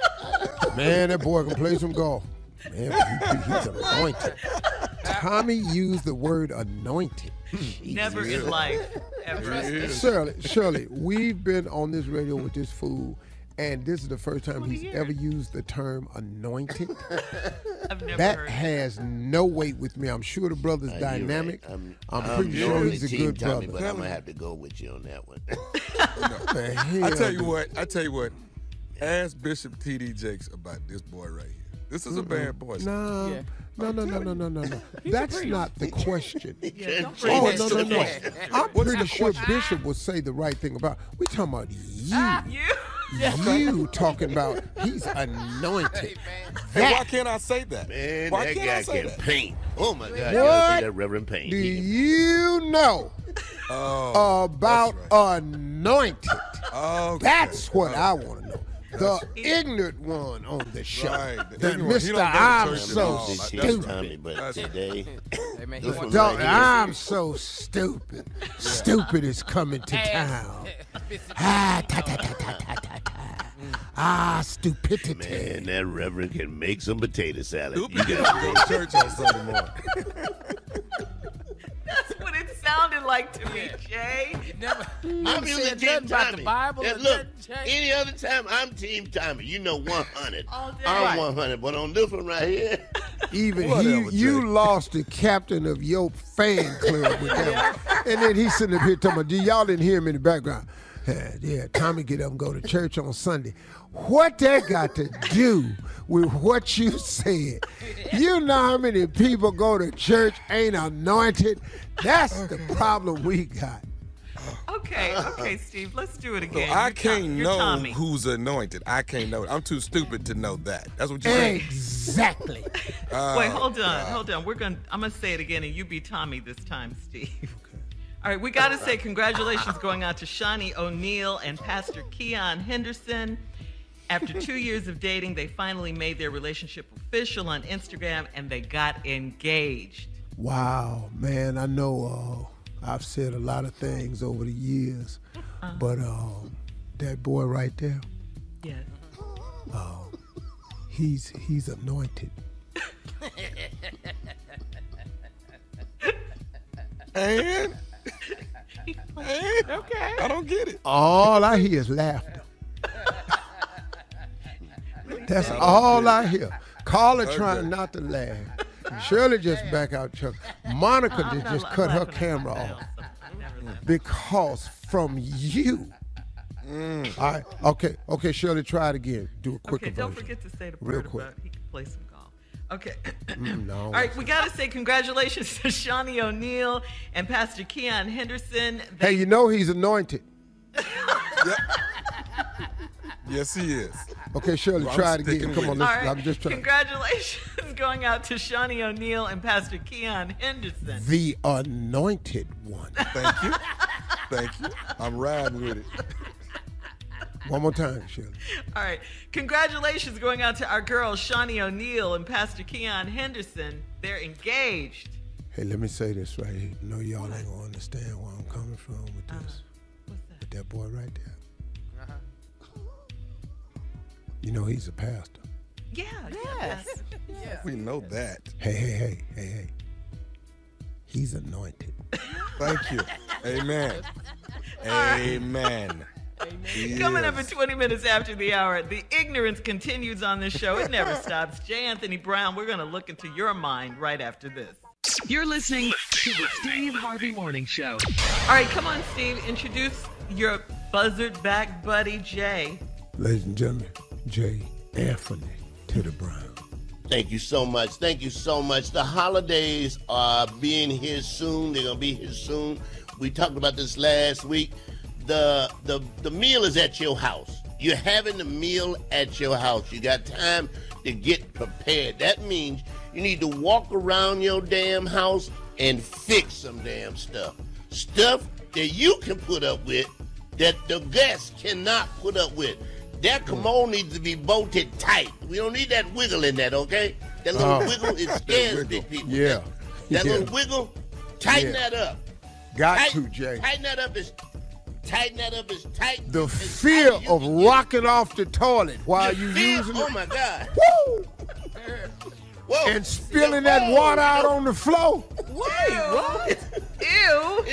Speaker 1: Man, that boy can play some golf. Man, he's anointed. Tommy used the word anointed.
Speaker 2: Never in life, ever.
Speaker 1: Shirley, we've been on this radio with this fool, and this is the first time he's ever used the term anointed.
Speaker 2: I've never
Speaker 1: That
Speaker 2: heard
Speaker 1: has no weight with me. I'm sure the brother's
Speaker 3: You're
Speaker 1: dynamic.
Speaker 3: right.
Speaker 1: I'm pretty sure
Speaker 3: normally
Speaker 1: he's a
Speaker 3: Team
Speaker 1: good
Speaker 3: Tommy,
Speaker 1: brother.
Speaker 3: but I'm gonna have to go with you on that one.
Speaker 1: Man,
Speaker 4: I tell
Speaker 1: hell,
Speaker 4: you what. Ask Bishop T.D. Jakes about this boy right here. This is a bad boy.
Speaker 1: No. That's not the question.
Speaker 2: Yeah, don't bring
Speaker 1: Oh,
Speaker 2: that
Speaker 1: no.
Speaker 2: to me.
Speaker 1: I'm pretty sure Bishop would say the right thing about. We talking about you. You talking about he's anointed.
Speaker 4: Hey, why can't I say that?
Speaker 3: Man,
Speaker 4: Why
Speaker 3: that
Speaker 4: can't I
Speaker 3: guy
Speaker 4: say
Speaker 3: can
Speaker 4: that?
Speaker 3: paint. Oh my God,
Speaker 1: What
Speaker 3: you gotta see that Reverend Paint.
Speaker 1: Do
Speaker 3: He can-
Speaker 1: you know about anointed?
Speaker 4: Okay.
Speaker 1: That's what I want to know. The ignorant one on the show.
Speaker 4: Right, the
Speaker 1: The
Speaker 4: ignorant one. He
Speaker 1: Mr.
Speaker 4: don't go to
Speaker 1: I'm
Speaker 4: church at
Speaker 1: so
Speaker 4: all.
Speaker 3: This
Speaker 4: That's
Speaker 3: is
Speaker 1: stupid.
Speaker 3: Tommy, but today,
Speaker 5: Hey, man,
Speaker 3: this
Speaker 5: he
Speaker 3: one
Speaker 1: Don't,
Speaker 3: right here,
Speaker 1: I'm so stupid. Stupid is coming to town. Ah, ta ta ta ta ta ta ta. Stupidity.
Speaker 3: Man, that reverend can make some potato salad.
Speaker 4: You gotta go to church on Sunday morning.
Speaker 2: That's what it sounded like to me, Jay.
Speaker 3: I'm
Speaker 5: said
Speaker 3: Team
Speaker 5: nothing about
Speaker 3: Tommy.
Speaker 5: the Bible.
Speaker 3: And
Speaker 5: or
Speaker 3: look,
Speaker 5: nothing, Jay.
Speaker 3: any other time, I'm Team Tommy. You know 100.
Speaker 2: All day.
Speaker 3: I'm 100. But on this one right here,
Speaker 1: Even
Speaker 4: Whatever,
Speaker 1: you
Speaker 4: Jay.
Speaker 1: lost the captain of your fan club with that one. And then he's sitting up here talking about, y'all didn't hear him in the background. Yeah, Tommy get up and go to church on Sunday. What that got to do with what you said? You know how many people go to church ain't anointed? That's the problem we got.
Speaker 2: Okay, Steve, let's do it again.
Speaker 4: I
Speaker 2: You're
Speaker 4: can't
Speaker 2: you're
Speaker 4: know
Speaker 2: Tommy.
Speaker 4: who's anointed. I can't know it. I'm too stupid to know that. That's what you're saying.
Speaker 1: Exactly.
Speaker 2: Wait, hold on. I'm gonna say it again, and you be Tommy this time, Steve. Okay. All right, we got to say congratulations going out to Shawnee O'Neal and Pastor Keon Henderson. After 2 years of dating, they finally made their relationship official on Instagram, and they got engaged.
Speaker 1: Wow, man, I know I've said a lot of things over the years, but that boy right there,
Speaker 2: Yes.
Speaker 1: he's anointed.
Speaker 4: And
Speaker 2: Okay.
Speaker 4: I don't get it.
Speaker 1: All I hear is laughter. That's all I hear. Carla trying not to laugh. Shirley just back out chuckling. Monica just cut her camera off because from you. All right, okay, Shirley, try it again. Do a quicker
Speaker 2: Okay, don't
Speaker 1: version.
Speaker 2: forget to say the
Speaker 1: Real
Speaker 2: part
Speaker 1: quick.
Speaker 2: about he can play some golf. Okay.
Speaker 1: No.
Speaker 2: All right, we got to say congratulations to Shawnee O'Neal and Pastor Keon Henderson.
Speaker 1: Hey, you know he's anointed.
Speaker 4: Yes, he is.
Speaker 1: Okay, Shirley,
Speaker 4: Well,
Speaker 1: try
Speaker 4: I'm
Speaker 1: it again.
Speaker 4: sticking
Speaker 1: Come on,
Speaker 4: with
Speaker 2: All
Speaker 1: let's,
Speaker 2: right.
Speaker 1: I'm just trying.
Speaker 2: Congratulations going out to Shawnee O'Neal and Pastor Keon Henderson.
Speaker 1: The anointed one.
Speaker 4: Thank you. Thank you. I'm riding with it.
Speaker 1: One more time, Shirley.
Speaker 2: All right. Congratulations going out to our girls, Shawnee O'Neal and Pastor Keon Henderson. They're engaged.
Speaker 1: Hey, let me say this right here. You know y'all ain't gonna understand where I'm coming from with this.
Speaker 2: What's that?
Speaker 1: With that boy right there. You know he's a pastor.
Speaker 2: Yeah.
Speaker 4: We know that.
Speaker 1: Hey. He's anointed.
Speaker 4: Thank you. Amen. Amen.
Speaker 2: Coming up at 20 minutes after the hour, the ignorance continues on this show. It never stops. J. Anthony Brown, we're going to look into your mind right after this.
Speaker 8: You're listening to the Steve Harvey Morning Show.
Speaker 2: All right, come on, Steve. Introduce your buzzard back buddy, Jay.
Speaker 1: Ladies and gentlemen, J. Anthony to the Brown.
Speaker 3: thank you so much. Thank you so much. The holidays are being here soon. They're gonna be here soon. We talked about this last week. The meal is at your house. You're having the meal at your house. You got time to get prepared. That means you need to walk around your damn house and fix some damn stuff. Stuff that you can put up with that the guests cannot put up with. That commode needs to be bolted tight. We don't need that wiggle in that, okay? That little wiggle, it scares big people.
Speaker 1: Yeah.
Speaker 3: That
Speaker 1: Yeah.
Speaker 3: little wiggle, tighten
Speaker 1: Yeah.
Speaker 3: that up.
Speaker 1: Got to, Jay.
Speaker 3: Tighten that up as tight.
Speaker 1: The
Speaker 3: as
Speaker 1: fear
Speaker 3: tight as you
Speaker 1: of
Speaker 3: can get.
Speaker 1: rocking off the toilet while
Speaker 3: The
Speaker 1: you
Speaker 3: fear-
Speaker 1: using
Speaker 3: oh
Speaker 1: it.
Speaker 3: my God.
Speaker 1: Woo!
Speaker 3: Whoa.
Speaker 1: And spilling that water out on the floor.
Speaker 2: What? Ew.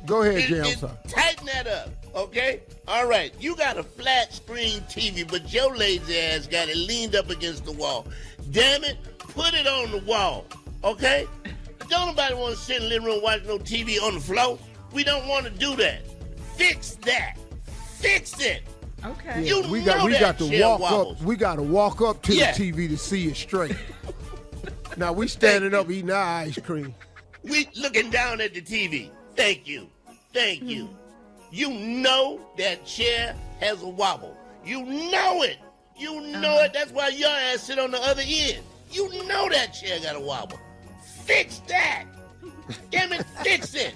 Speaker 3: Go
Speaker 1: ahead, Jay, I'm sorry.
Speaker 3: Tighten that up, okay? All right, you got a flat screen TV, but your lazy ass got it leaned up against the wall. Damn it, put it on the wall, okay? Don't nobody want to sit in the living room watching no TV on the floor. We don't want to do that. Fix that. Fix it.
Speaker 2: Okay.
Speaker 3: You
Speaker 1: we
Speaker 3: know that
Speaker 1: got to
Speaker 3: chair
Speaker 1: walk
Speaker 3: wobbles.
Speaker 1: up. We got to walk up to
Speaker 3: Yeah.
Speaker 1: the TV to see it straight. Now we standing up eating our ice cream.
Speaker 3: We looking down at the TV. Thank you. Thank you. You know that chair has a wobble. You know it. You know it. That's why your ass sit on the other end. You know that chair got a wobble. Fix that. Damn it, fix it.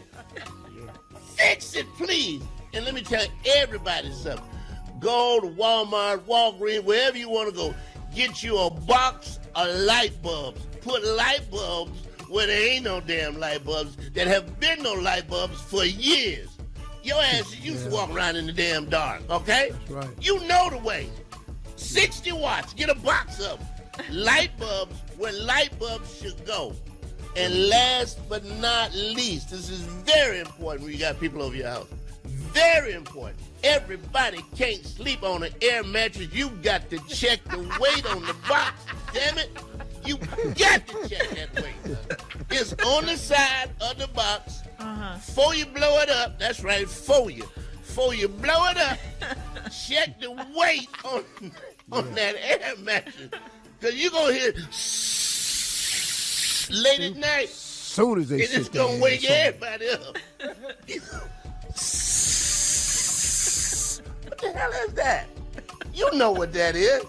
Speaker 3: Fix it, please. And let me tell everybody something. Go to Walmart, Walgreens, wherever you want to go. Get you a box of light bulbs. Put light bulbs where there ain't no damn light bulbs, that have been no light bulbs for years. Your ass used to walk around in the damn dark, okay?
Speaker 1: That's right.
Speaker 3: You know the way. 60 watts, get a box of them. Light bulbs where light bulbs should go. And last but not least, this is very important when you got people over your house. Very important. Everybody can't sleep on an air mattress. You got to check the weight on the box. Damn it. You got to check that weight. It's on the side of the box. Before you blow it up, that's right, before you blow it up, check the weight on that air mattress. Because you're going to hear late at night.
Speaker 1: Soon as they
Speaker 3: It's
Speaker 1: sit
Speaker 3: going to wake everybody up. What the hell is that? You know what that is.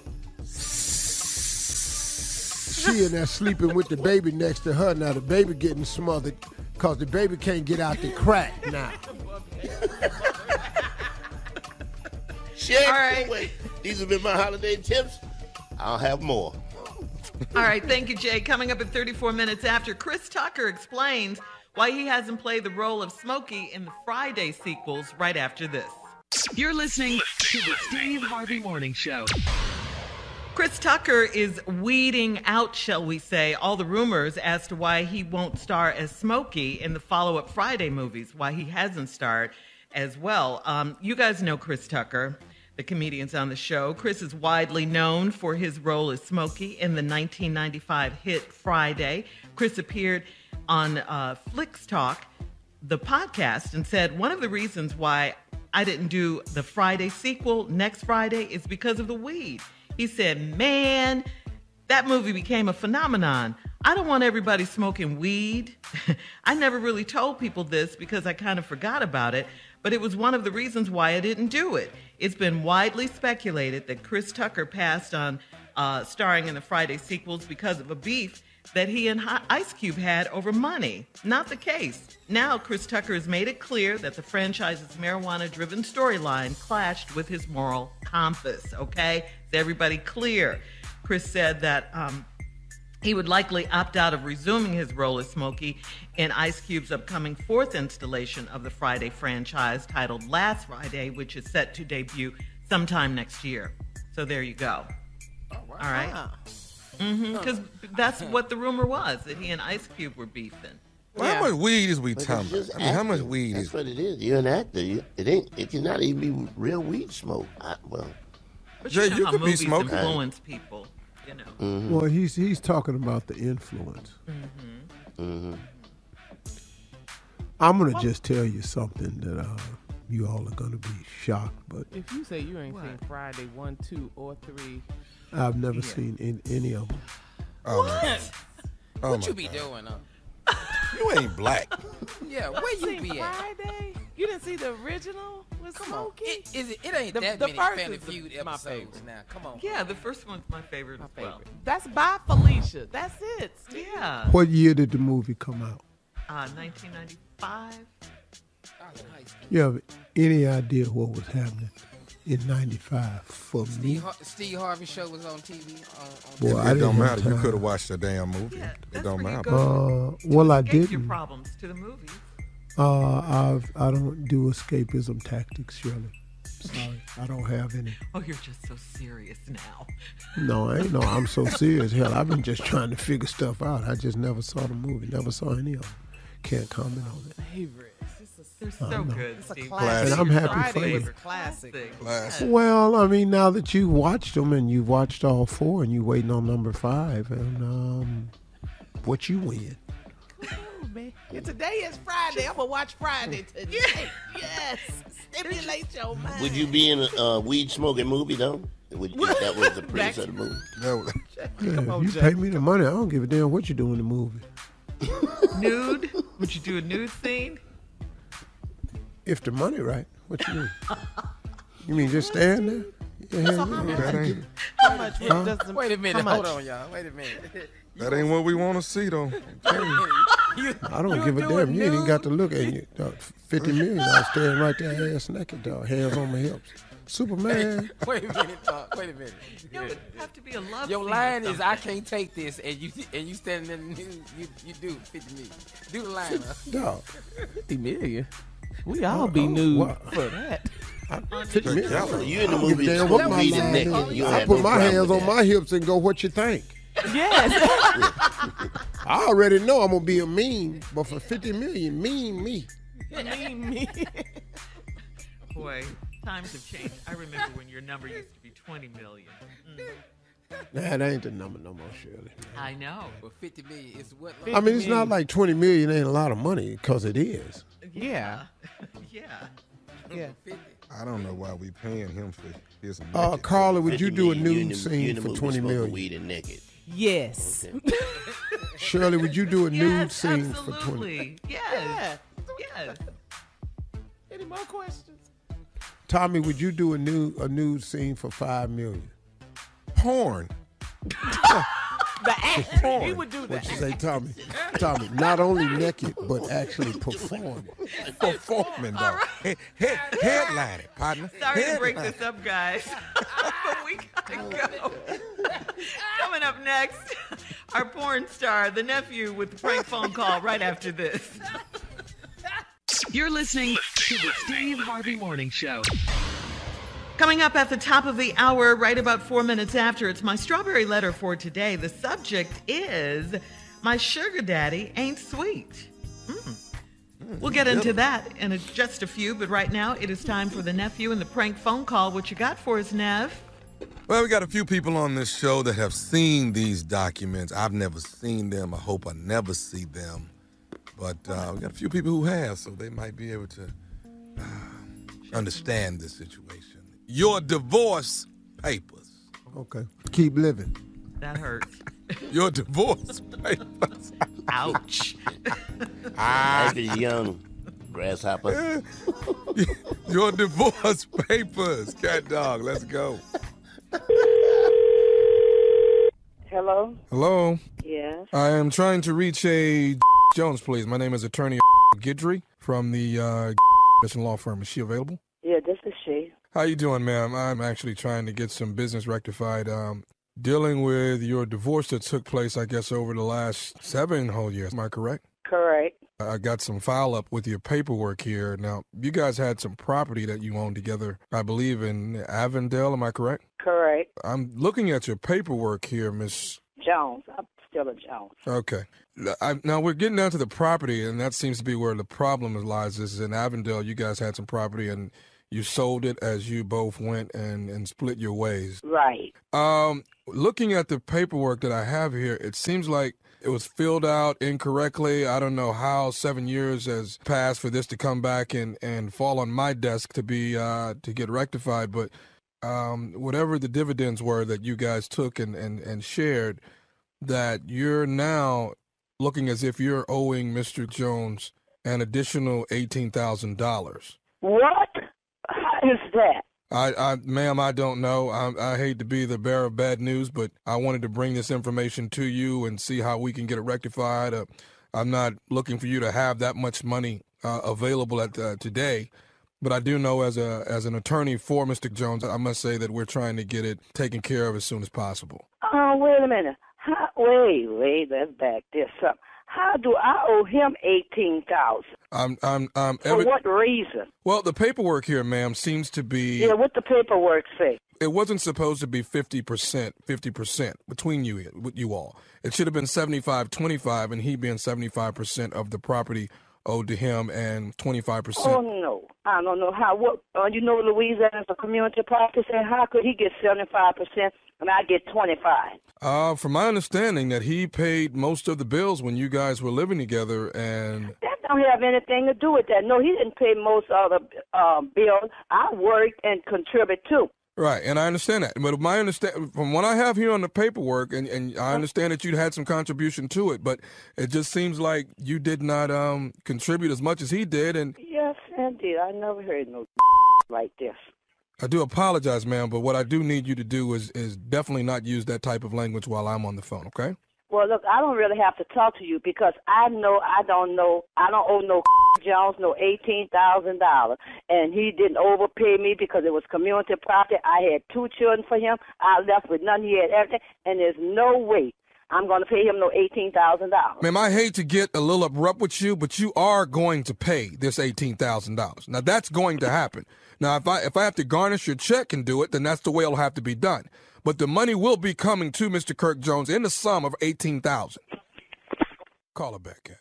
Speaker 1: She in there sleeping with the baby next to her. Now the baby getting smothered because the baby can't get out the crack now.
Speaker 3: Check
Speaker 2: All right.
Speaker 3: the weight. These have been my holiday tips. I'll have more.
Speaker 2: All right, thank you, Jay. Coming up at 34 minutes after, Chris Tucker explains why he hasn't played the role of Smokey in the Friday sequels right after this.
Speaker 8: You're listening to the Steve Harvey Morning Show.
Speaker 2: Chris Tucker is weeding out, shall we say, all the rumors as to why he won't star as Smokey in the follow-up Friday movies, why he hasn't starred as well. You guys know Chris Tucker, the comedians on the show. Chris is widely known for his role as Smokey in the 1995 hit Friday. Chris appeared on Flicks Talk, the podcast, and said, one of the reasons why I didn't do the Friday sequel next Friday is because of the weed. He said, man, that movie became a phenomenon. I don't want everybody smoking weed. I never really told people this because I kind of forgot about it, but it was one of the reasons why I didn't do it. It's been widely speculated that Chris Tucker passed on starring in the Friday sequels because of a beef that he and Ice Cube had over money. Not the case. Now, Chris Tucker has made it clear that the franchise's marijuana-driven storyline clashed with his moral compass, okay? Is everybody clear? Chris said that he would likely opt out of resuming his role as Smokey in Ice Cube's upcoming fourth installation of the Friday franchise titled Last Friday, which is set to debut sometime next year. So there you go.
Speaker 5: Oh, wow.
Speaker 2: All right? Because that's what the rumor was, that he and Ice Cube were beefing.
Speaker 4: Well, how much weed is we
Speaker 3: But
Speaker 4: talking
Speaker 3: it's just
Speaker 4: about? I mean, how much
Speaker 3: acting.
Speaker 4: weed
Speaker 3: That's
Speaker 4: is
Speaker 3: what it is. You're an actor. It cannot even be real weed smoke.
Speaker 2: But
Speaker 4: Jay,
Speaker 2: know
Speaker 4: you
Speaker 2: how
Speaker 4: could be
Speaker 2: movies
Speaker 4: smoking.
Speaker 2: influence people, you know.
Speaker 1: Well, he's talking about the influence. I'm gonna just tell you something that you all are gonna be shocked, but
Speaker 9: If you say you ain't seen Friday 1, 2, or 3,
Speaker 1: I've never seen any of them.
Speaker 4: Oh, my. Oh
Speaker 5: What
Speaker 4: my
Speaker 5: you be
Speaker 4: God.
Speaker 5: doing?
Speaker 4: You ain't black.
Speaker 5: Yeah, where you
Speaker 9: seen
Speaker 5: be at?
Speaker 9: Friday? You didn't see the original with
Speaker 5: Come on,
Speaker 9: Smokey?
Speaker 5: it ain't
Speaker 9: The-
Speaker 5: that
Speaker 9: the
Speaker 5: many
Speaker 9: first
Speaker 5: Family
Speaker 9: is
Speaker 5: Feud
Speaker 9: my
Speaker 5: episodes
Speaker 9: favorite.
Speaker 5: now. Come on.
Speaker 2: Yeah, the first one's my favorite
Speaker 9: My
Speaker 2: as well.
Speaker 9: favorite. That's by Felicia. That's it. Steve.
Speaker 2: Yeah.
Speaker 1: What year did the movie come out?
Speaker 2: 1995.
Speaker 1: You have any idea what was happening in '95 for me?
Speaker 5: Steve Harvey show was on TV.
Speaker 1: Boy, I
Speaker 4: It
Speaker 1: didn't
Speaker 4: don't
Speaker 1: have
Speaker 4: matter. You
Speaker 1: time.
Speaker 4: could have watched the damn movie.
Speaker 2: Yeah,
Speaker 4: It
Speaker 2: that's
Speaker 4: don't
Speaker 2: where you
Speaker 4: matter.
Speaker 2: go
Speaker 1: Well, I
Speaker 2: escape your
Speaker 1: didn't.
Speaker 2: problems to the movies.
Speaker 1: I don't do escapism tactics, Shirley. Sorry, I don't have any.
Speaker 2: Oh, you're just so serious now.
Speaker 1: No, I ain't. No, I'm so serious. Hell, I've been just trying to figure stuff out. I just never saw the movie. Never saw any of them. Can't comment on it.
Speaker 9: Favorite.
Speaker 2: They're
Speaker 1: I
Speaker 2: so
Speaker 1: know.
Speaker 2: good,
Speaker 9: It's a
Speaker 2: Steve.
Speaker 9: classic.
Speaker 1: And I'm happy for
Speaker 9: Friday
Speaker 1: you.
Speaker 9: was a classic.
Speaker 4: Classic.
Speaker 1: Well, I mean, now that you've watched them and you've watched all four and you're waiting on number 5, and what you win?
Speaker 9: Oh, man. And today is Friday. I'm going to watch Friday today. Yes. Stimulate your mind.
Speaker 3: Would you be in a weed smoking movie though? If that was the premise of the movie.
Speaker 4: That was-
Speaker 1: Yeah,
Speaker 9: Come on,
Speaker 1: if you
Speaker 9: Jay.
Speaker 1: pay me the money, I don't give a damn what you do in the movie.
Speaker 2: Nude? Would you do a nude scene?
Speaker 1: If the money right, what you mean? You mean just stand there? Yeah,
Speaker 4: that ain't
Speaker 9: How much does the,
Speaker 5: Wait a minute.
Speaker 9: how
Speaker 5: Hold
Speaker 9: much?
Speaker 5: on, y'all. Wait a minute.
Speaker 4: that ain't what we want to see though.
Speaker 1: I don't give a damn. You ain't even got to look at you. 50 million, I was standing right there, ass naked, dog, hands on my hips. Superman.
Speaker 5: Wait a minute, Doc. Wait a minute.
Speaker 2: No, it would have to be a love
Speaker 5: Your
Speaker 2: scene or
Speaker 5: line is, "I
Speaker 2: something.
Speaker 5: can't take this," and you standing in the news. You do 50 million. Do the line.
Speaker 1: Dog.
Speaker 9: 50 million. We all be nude
Speaker 1: what?
Speaker 9: for that.
Speaker 3: You in the movie
Speaker 1: Damn,
Speaker 3: supposed
Speaker 1: what
Speaker 3: to
Speaker 1: my
Speaker 3: be the
Speaker 1: line
Speaker 3: naked.
Speaker 1: is.
Speaker 3: You don't
Speaker 1: I
Speaker 3: have
Speaker 1: put
Speaker 3: no
Speaker 1: my
Speaker 3: problem
Speaker 1: hands
Speaker 3: with
Speaker 1: on
Speaker 3: that.
Speaker 1: my hips and go, what you think?
Speaker 9: Yes.
Speaker 1: I already know I'm going to be a meme, but for 50 million, meme me.
Speaker 9: Me.
Speaker 2: Boy, times have changed. I remember when your number used to be 20 million.
Speaker 1: Nah, that ain't the number no more, Shirley.
Speaker 2: I know.
Speaker 5: For 50 million, it's what?
Speaker 1: I mean, it's not like 20 million ain't a lot of money, because it is.
Speaker 9: Yeah.
Speaker 2: Yeah.
Speaker 9: Yeah.
Speaker 10: I don't know why we paying him for his.
Speaker 1: Carla, would you
Speaker 3: 50
Speaker 1: do a
Speaker 3: million, you in
Speaker 1: nude
Speaker 3: the
Speaker 1: scene for
Speaker 3: movie
Speaker 1: 20
Speaker 3: smoking
Speaker 1: million?
Speaker 3: weed and naked.
Speaker 9: Yes.
Speaker 3: Okay.
Speaker 1: Shirley, would you do a nude
Speaker 2: Yes,
Speaker 1: scene for 20?
Speaker 2: absolutely. Yes.
Speaker 9: Yeah.
Speaker 2: Yes.
Speaker 9: Any more questions?
Speaker 1: Tommy, would you do a nude scene for 5 million?
Speaker 10: Porn.
Speaker 9: The act. He would do
Speaker 1: What
Speaker 9: that.
Speaker 1: you say, Tommy? Tommy, not only naked, but actually performing.
Speaker 10: Performing, dog. Headline it, partner.
Speaker 2: Sorry to break
Speaker 10: Headline.
Speaker 2: this up, guys. But we gotta go. Coming up next, our porn star, the nephew with the prank phone call right after this.
Speaker 8: You're listening to the Steve Harvey Morning Show.
Speaker 2: Coming up at the top of the hour, right about 4 minutes after, it's my strawberry letter for today. The subject is, my sugar daddy ain't sweet. We'll get into that in just a few, but right now it is time for the nephew and the prank phone call. What you got for us, Nev?
Speaker 4: Well, we got a few people on this show that have seen these documents. I've never seen them. I hope I never see them. But we got a few people who have, so they might be able to understand this situation. Your divorce papers.
Speaker 1: Okay. Keep living.
Speaker 2: That hurts.
Speaker 4: Your divorce papers.
Speaker 2: Ouch.
Speaker 3: Life is young, grasshopper.
Speaker 4: Your divorce papers. Cat dog, let's go.
Speaker 6: Hello?
Speaker 10: Hello.
Speaker 6: Yes.
Speaker 10: I am trying to reach a Jones, please. My name is Attorney Guidry from the law firm. Is she available?
Speaker 6: Yeah, this is she.
Speaker 10: How you doing, ma'am? I'm actually trying to get some business rectified. Dealing with your divorce that took place, I guess, over the last 7 whole years. Am I correct?
Speaker 6: Correct.
Speaker 10: I got some file up with your paperwork here. Now, you guys had some property that you owned together, I believe, in Avondale. Am I correct?
Speaker 6: Correct.
Speaker 10: I'm looking at your paperwork here, Miss.
Speaker 6: Jones. I'm still a Jones.
Speaker 10: Okay. Now, we're getting down to the property, and that seems to be where the problem lies. This is in Avondale. You guys had some property, and you sold it as you both went and split your ways.
Speaker 6: Right.
Speaker 10: Looking at the paperwork that I have here, it seems like it was filled out incorrectly. I don't know how 7 years has passed for this to come back and fall on my desk to be to get rectified. But whatever the dividends were that you guys took and shared, that you're now looking as if you're owing Mr. Jones an additional $18,000.
Speaker 6: What? How is that?
Speaker 10: Ma'am, I don't know. I hate to be the bearer of bad news, but I wanted to bring this information to you and see how we can get it rectified. I'm not looking for you to have that much money available at today, but I do know as an attorney for Mr. Jones, I must say that we're trying to get it taken care of as soon as possible.
Speaker 6: Oh, wait a minute. Wait, let's back this up. How do I owe him $18,000? For what reason?
Speaker 10: Well, the paperwork here, ma'am, seems to be.
Speaker 6: Yeah, what the paperwork say?
Speaker 10: It wasn't supposed to be 50% between you all. It should have been 75-25, and he being 75% of the property owed to him and 25%.
Speaker 6: Oh no, I don't know how. What? You know, Louisiana's a community practice, and how could he get 75% and I get 25?
Speaker 10: From my understanding, that he paid most of the bills when you guys were living together, and
Speaker 6: that don't have anything to do with that. No, he didn't pay most of the bills. I worked and contribute too.
Speaker 10: Right, and I understand that. But from what I have here on the paperwork, and I understand that you had some contribution to it, but it just seems like you did not contribute as much as he did. And
Speaker 6: yes, indeed, I never heard no like this.
Speaker 10: I do apologize, ma'am, but what I do need you to do is definitely not use that type of language while I'm on the phone, okay?
Speaker 6: Well, look, I don't really have to talk to you because I don't owe no Jones no $18,000, and he didn't overpay me because it was community property. I had 2 children for him. I left with none. He had everything, and there's no way
Speaker 11: I'm going to pay him no $18,000.
Speaker 10: Ma'am, I hate to get a little abrupt with you, but you are going to pay this $18,000. Now, that's going to happen. Now, if I have to garnish your check and do it, then that's the way it'll have to be done. But the money will be coming to Mr. Kirk Jones in the sum of $18,000. Call her back at.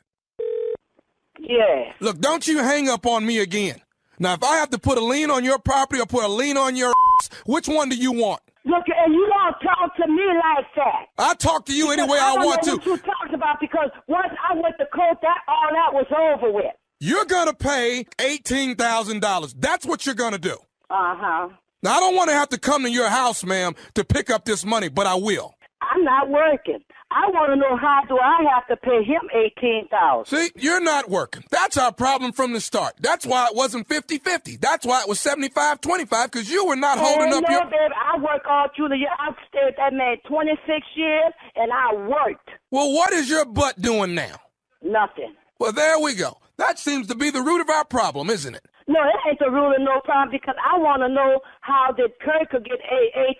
Speaker 11: Yeah.
Speaker 10: Look, don't you hang up on me again. Now, if I have to put a lien on your property or put a lien on your ass, which one do you want?
Speaker 11: Look, and you don't talk to me like that.
Speaker 10: I talk to you any way I want to.
Speaker 11: I don't know what you talked about, because once I went to court, all that was over with.
Speaker 10: You're going to pay $18,000. That's what you're going to do.
Speaker 11: Uh-huh.
Speaker 10: Now, I don't want to have to come to your house, ma'am, to pick up this money, but I will.
Speaker 11: I'm not working. I want to know, how do I have to pay him $18,000?
Speaker 10: See, you're not working. That's our problem from the start. That's why it wasn't 50-50. That's why it was 75-25, because you were not holding up your...
Speaker 11: No, baby, I work all through the year. I've stayed with that man 26 years, and I worked.
Speaker 10: Well, what is your butt doing now?
Speaker 11: Nothing.
Speaker 10: Well, there we go. That seems to be the root of our problem, isn't it?
Speaker 11: No, it ain't the rule of no problem, because I want to know how did Kirk could get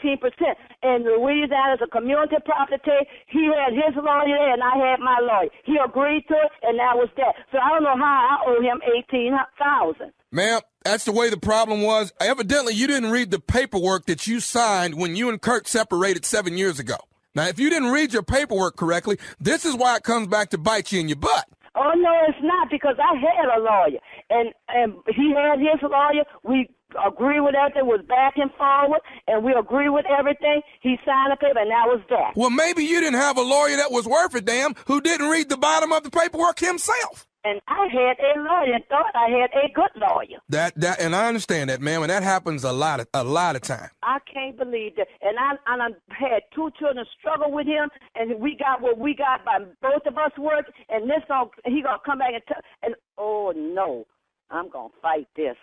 Speaker 11: 18%. And Louisiana is a community property. He had his lawyer and I had my lawyer. He agreed to it, and that was that. So I don't know how I owe him $18,000.
Speaker 10: Ma'am, that's the way the problem was. Evidently, you didn't read the paperwork that you signed when you and Kirk separated 7 years ago. Now, if you didn't read your paperwork correctly, this is why it comes back to bite you in your butt.
Speaker 11: Oh, no, it's not, because I had a lawyer, and he had his lawyer. We agree with everything, was back and forward, and we agree with everything. He signed a paper, and that was that.
Speaker 10: Well, maybe you didn't have a lawyer that was worth a damn who didn't read the bottom of the paperwork himself.
Speaker 11: And I had a lawyer and thought I had a good lawyer.
Speaker 10: And I understand that, ma'am, and that happens a lot of time.
Speaker 11: I can't believe that. And I had 2 children struggle with him, and we got what we got by both of us work, and he gonna come back and oh no, I'm gonna fight this.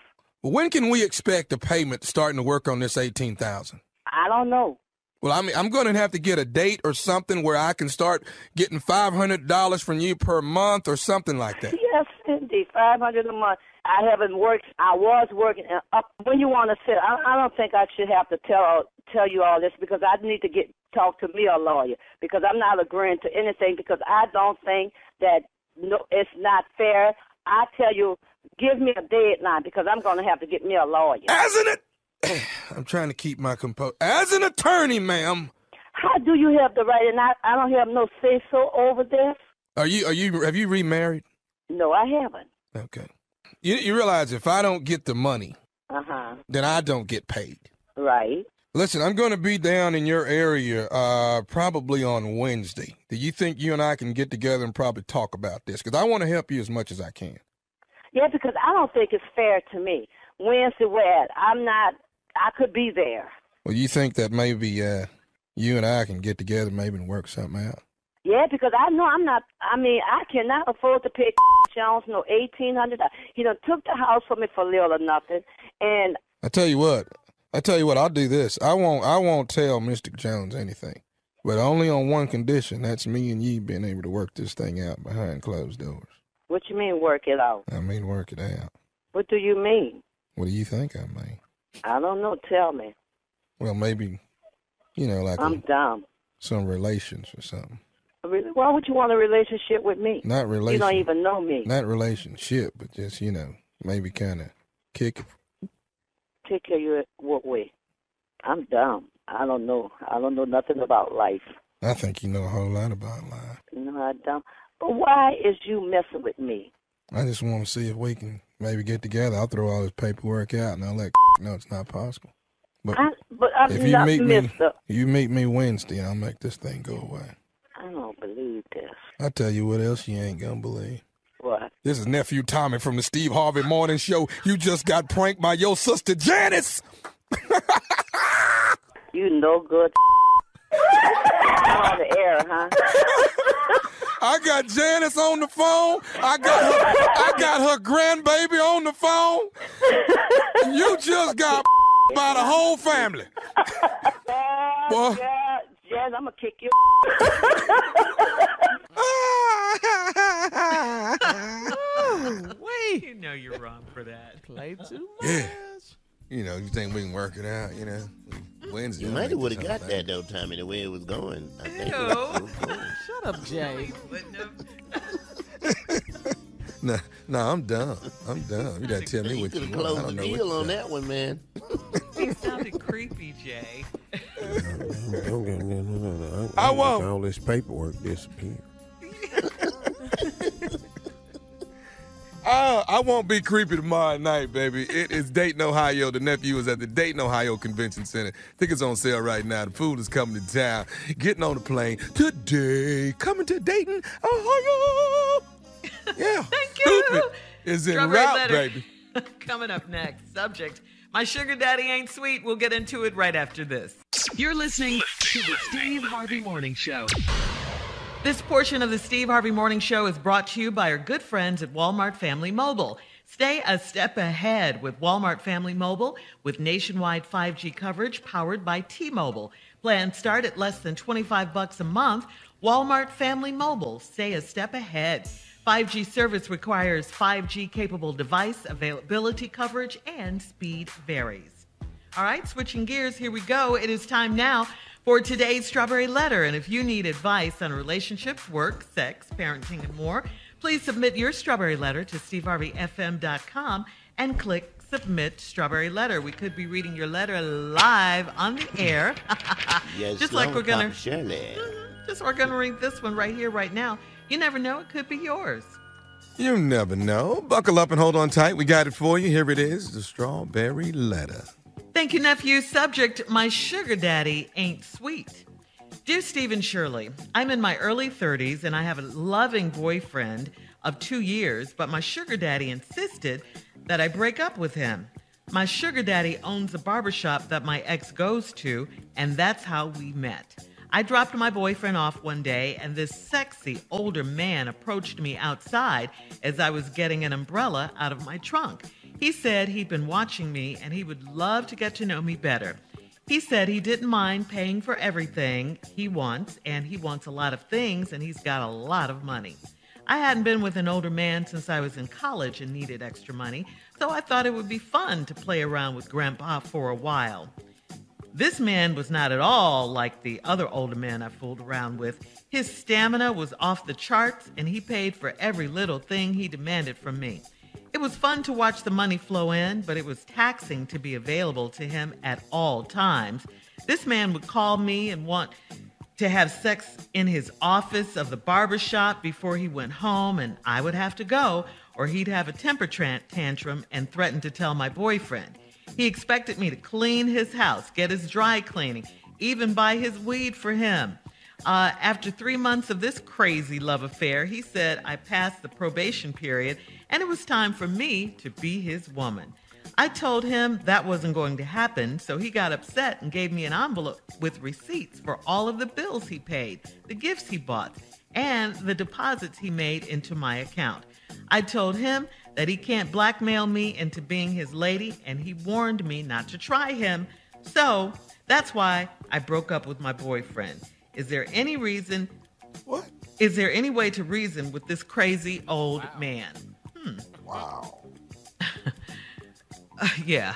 Speaker 10: Well, when can we expect the payment starting to work on this $18,000?
Speaker 11: I don't know.
Speaker 10: Well, I mean, I'm going to have to get a date or something where I can start getting $500 from you per month or something like that.
Speaker 11: Yes, indeed, $500 a month. I haven't worked. I was working. When you want to sit, I don't think I should have to tell you all this, because I need to talk to me a lawyer, because I'm not agreeing to anything, because I don't think that it's not fair. I tell you, give me a deadline, because I'm going to have to get me a lawyer.
Speaker 10: Hasn't it? I'm trying to keep my composure. As an attorney, ma'am.
Speaker 11: How do you have the right, and I don't have no say-so over this?
Speaker 10: Have you remarried?
Speaker 11: No, I haven't.
Speaker 10: Okay. You realize if I don't get the money, then I don't get paid.
Speaker 11: Right.
Speaker 10: Listen, I'm going to be down in your area probably on Wednesday. Do you think you and I can get together and probably talk about this? Because I want to help you as much as I can.
Speaker 11: Yeah, because I don't think it's fair to me. Wednesday, where? I could be there.
Speaker 10: Well, you think that maybe you and I can get together maybe and work something out?
Speaker 11: Yeah, because I know I cannot afford to pay Jones no $1,800. He done took the house from me for little or nothing. And
Speaker 10: I tell you what, I'll do this. I won't tell Mr. Jones anything, but only on one condition. That's me and you being able to work this thing out behind closed doors.
Speaker 11: What you mean, work it out?
Speaker 10: I mean, work it out.
Speaker 11: What do you mean?
Speaker 10: What do you think I mean?
Speaker 11: I don't know. Tell me.
Speaker 10: Well, maybe, like
Speaker 11: I'm dumb.
Speaker 10: Some relations or something.
Speaker 11: Really? Why would you want a relationship with me?
Speaker 10: Not relationship.
Speaker 11: You don't even know me.
Speaker 10: Not relationship, but just, maybe kind of kick it.
Speaker 11: Kick you what way? I'm dumb. I don't know. I don't know nothing about life.
Speaker 10: I think you know a whole lot about life.
Speaker 11: No, I don't. But why is you messing with me?
Speaker 10: I just want to see if we can maybe get together. I'll throw all this paperwork out and I'll let know it's not possible. But if you meet me Wednesday, I'll make this thing go away.
Speaker 11: I don't believe this.
Speaker 10: I'll tell you what else you ain't gonna believe.
Speaker 11: What?
Speaker 10: This is Nephew Tommy from the Steve Harvey Morning Show. You just got pranked by your sister Janice.
Speaker 11: You no good. On the air, huh?
Speaker 10: I got Janice on the phone. I got her grandbaby on the phone. You just got by the whole family.
Speaker 11: Boy. Janice, I'm gonna kick you.
Speaker 2: Wait, you know you're wrong for that.
Speaker 9: Play too much.
Speaker 10: Yeah. You think we can work it out,
Speaker 4: Wednesday.
Speaker 3: You might have would have got that though, Tommy, the way it was going. I think it was going.
Speaker 9: Shut up, Jay.
Speaker 4: No, I'm done. You gotta tell me what you want.
Speaker 3: Close the deal on that one, man.
Speaker 2: He sounded creepy, Jay.
Speaker 4: I won't.
Speaker 1: All this paperwork disappear.
Speaker 4: I won't be creepy tomorrow night, baby. It is Dayton, Ohio. The nephew is at the Dayton, Ohio Convention Center. Tickets on sale right now. The food is coming to town. Getting on the plane today. Coming to Dayton, Ohio. Yeah.
Speaker 2: Thank you.
Speaker 4: Stupid is en
Speaker 2: Strawberry
Speaker 4: route,
Speaker 2: letter.
Speaker 4: baby.
Speaker 2: Coming up next, subject, my sugar daddy ain't sweet. We'll get into it right after this.
Speaker 8: You're listening to the Steve Harvey Morning Show.
Speaker 2: This portion of the Steve Harvey Morning Show is brought to you by our good friends at Walmart Family Mobile. Stay a step ahead with Walmart Family Mobile with nationwide 5G coverage powered by T-Mobile. Plans start at less than $25 a month. Walmart Family Mobile. Stay a step ahead. 5G service requires 5G capable device availability, coverage, and speed varies. All right, switching gears, here we go. It is time now for today's Strawberry Letter. And if you need advice on relationships, work, sex, parenting, and more, please submit your Strawberry Letter to steveharveyfm.com and click Submit Strawberry Letter. We could be reading your letter live on the air.
Speaker 3: Yes,
Speaker 2: just like we're gonna read this one right here, right now. You never know, it could be yours.
Speaker 4: You never know. Buckle up and hold on tight. We got it for you. Here it is, the Strawberry Letter.
Speaker 2: Thank you, nephew. Subject, my sugar daddy ain't sweet. Dear Steve and Shirley, I'm in my early 30s and I have a loving boyfriend of 2 years, but my sugar daddy insisted that I break up with him. My sugar daddy owns a barbershop that my ex goes to, and that's how we met. I dropped my boyfriend off one day, and this sexy older man approached me outside as I was getting an umbrella out of my trunk. He said he'd been watching me and he would love to get to know me better. He said he didn't mind paying for everything he wants, and he wants a lot of things, and he's got a lot of money. I hadn't been with an older man since I was in college and needed extra money, so I thought it would be fun to play around with Grandpa for a while. This man was not at all like the other older man I fooled around with. His stamina was off the charts, and he paid for every little thing he demanded from me. It was fun to watch the money flow in, but it was taxing to be available to him at all times. This man would call me and want to have sex in his office of the barbershop before he went home, and I would have to go, or he'd have a temper tantrum and threaten to tell my boyfriend. He expected me to clean his house, get his dry cleaning, even buy his weed for him. After 3 months of this crazy love affair, he said I passed the probation period and it was time for me to be his woman. I told him that wasn't going to happen, so he got upset and gave me an envelope with receipts for all of the bills he paid, the gifts he bought, and the deposits he made into my account. I told him that he can't blackmail me into being his lady, and he warned me not to try him. So that's why I broke up with my boyfriend. Is there any reason?
Speaker 1: What?
Speaker 2: Is there any way to reason with this crazy old man?
Speaker 1: Wow.
Speaker 2: Yeah.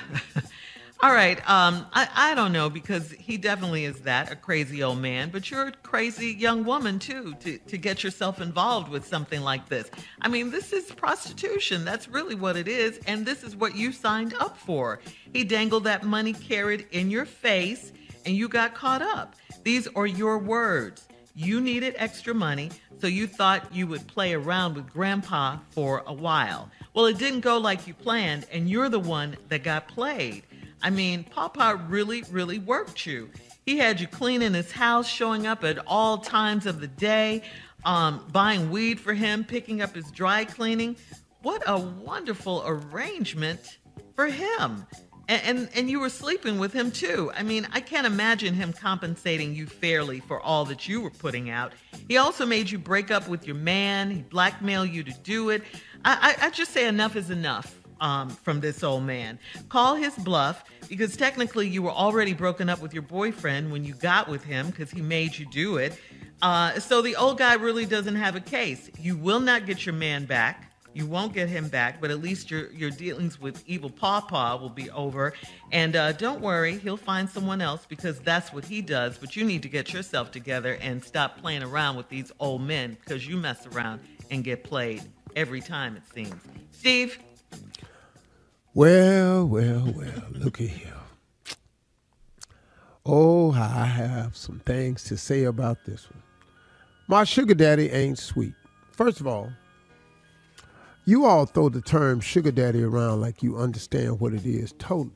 Speaker 2: All right. I don't know, because he definitely is that, a crazy old man, but you're a crazy young woman too, to get yourself involved with something like this. I mean, this is prostitution. That's really what it is. And this is what you signed up for. He dangled that money carrot in your face and you got caught up. These are your words. You needed extra money, so you thought you would play around with Grandpa for a while. Well, it didn't go like you planned, and you're the one that got played. I mean, Papa really, really worked you. He had you cleaning his house, showing up at all times of the day, buying weed for him, picking up his dry cleaning. What a wonderful arrangement for him. And you were sleeping with him too. I mean, I can't imagine him compensating you fairly for all that you were putting out. He also made you break up with your man. He blackmailed you to do it. I just say enough is enough from this old man. Call his bluff, because technically you were already broken up with your boyfriend when you got with him, because he made you do it. So the old guy really doesn't have a case. You will not get your man back. You won't get him back, but at least your dealings with evil Pawpaw will be over. And don't worry, he'll find someone else because that's what he does. But you need to get yourself together and stop playing around with these old men because you mess around and get played every time, it seems. Steve?
Speaker 1: Well, look at here. Oh, I have some things to say about this one. My sugar daddy ain't sweet. First of all, you all throw the term sugar daddy around like you understand what it is totally.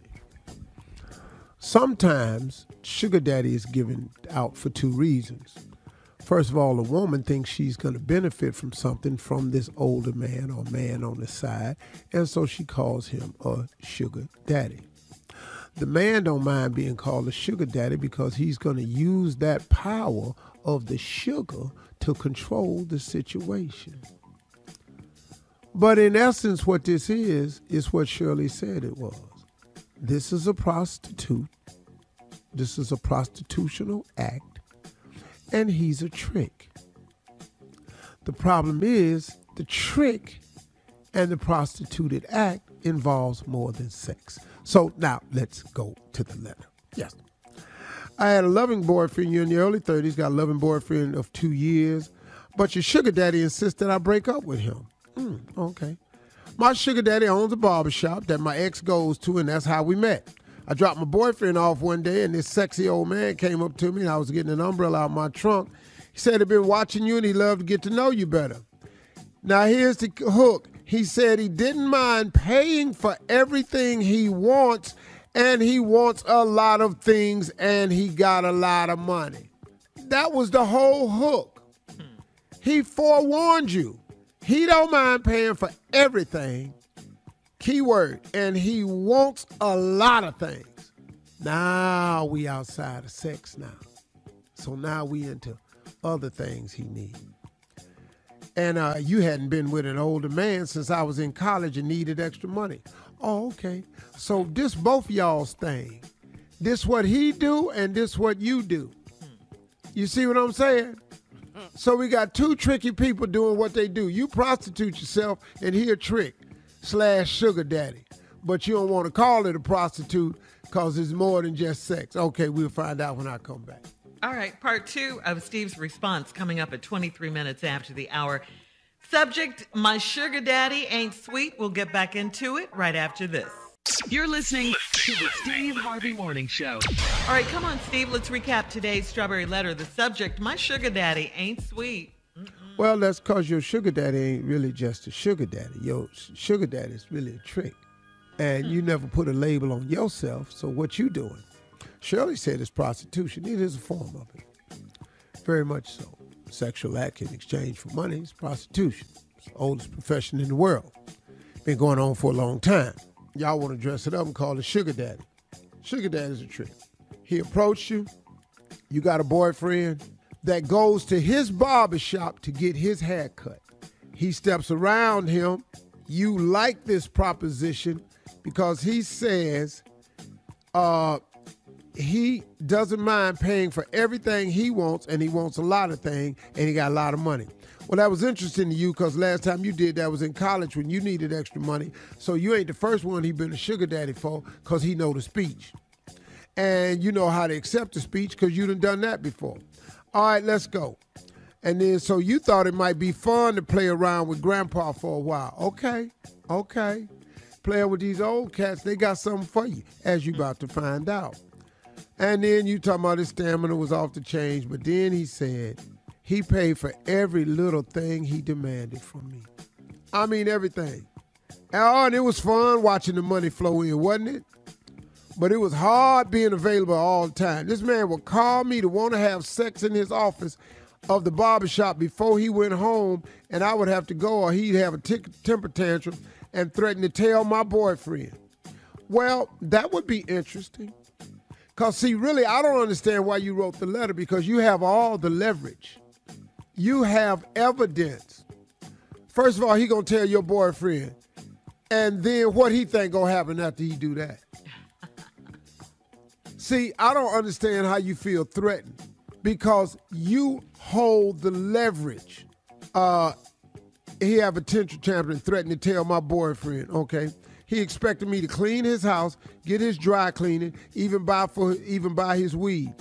Speaker 1: Sometimes sugar daddy is given out for two reasons. First of all, a woman thinks she's going to benefit from something from this older man or man on the side, and so she calls him a sugar daddy. The man don't mind being called a sugar daddy because he's going to use that power of the sugar to control the situation. But in essence, what this is what Shirley said it was. This is a prostitute. This is a prostitutional act, and he's a trick. The problem is the trick and the prostituted act involves more than sex. So now let's go to the letter. Yes. I had a loving boyfriend. You're in your early 30s, got a loving boyfriend of 2 years, but your sugar daddy insists that I break up with him. Okay. My sugar daddy owns a barbershop that my ex goes to, and that's how we met. I dropped my boyfriend off one day, and this sexy old man came up to me, and I was getting an umbrella out of my trunk. He said he'd been watching you, and he'd love to get to know you better. Now, here's the hook. He said he didn't mind paying for everything he wants, and he wants a lot of things, and he got a lot of money. That was the whole hook. He forewarned you. He don't mind paying for everything, keyword, and he wants a lot of things. Now we outside of sex now. So now we into other things he needs. And you hadn't been with an older man since I was in college and needed extra money. Oh, okay. So this both y'all's thing. This what he do and this what you do. You see what I'm saying? So we got two tricky people doing what they do. You prostitute yourself and he a trick / sugar daddy. But you don't want to call it a prostitute because it's more than just sex. Okay, we'll find out when I come back.
Speaker 2: All right, part 2 of Steve's response coming up at 23 minutes after the hour. Subject, my sugar daddy ain't sweet. We'll get back into it right after this.
Speaker 8: You're listening to the Steve Harvey Morning Show.
Speaker 2: All right, come on, Steve. Let's recap today's Strawberry Letter. The subject, my sugar daddy ain't sweet.
Speaker 1: Well, that's because your sugar daddy ain't really just a sugar daddy. Your sugar daddy is really a trick. And you never put a label on yourself, so what you doing? Shirley said it's prostitution. It is a form of it. Very much so. Sexual act in exchange for money is prostitution. It's the oldest profession in the world. Been going on for a long time. Y'all want to dress it up and call it sugar daddy. Sugar daddy is a trick. He approached you. You got a boyfriend that goes to his barbershop to get his hair cut. He steps around him. You like this proposition because he says he doesn't mind paying for everything he wants, and he wants a lot of things, and he got a lot of money. Well, that was interesting to you because last time you did that was in college when you needed extra money. So you ain't the first one he been a sugar daddy for because he know the speech. And you know how to accept the speech because you done that before. All right, let's go. And then so you thought it might be fun to play around with grandpa for a while. Okay. Playing with these old cats, they got something for you, as you about to find out. And then you talking about his stamina was off the chain, but then he said he paid for every little thing he demanded from me. I mean, everything. And it was fun watching the money flow in, wasn't it? But it was hard being available all the time. This man would call me to want to have sex in his office of the barbershop before he went home, and I would have to go or he'd have a temper tantrum and threaten to tell my boyfriend. Well, that would be interesting. Because, see, really, I don't understand why you wrote the letter because you have all the leverage. You have evidence. First of all, he going to tell your boyfriend. And then what he think going to happen after he do that? See, I don't understand how you feel threatened because you hold the leverage. he have a tantrum champion and threatened to tell my boyfriend, okay? He expected me to clean his house, get his dry cleaning, even buy his weed.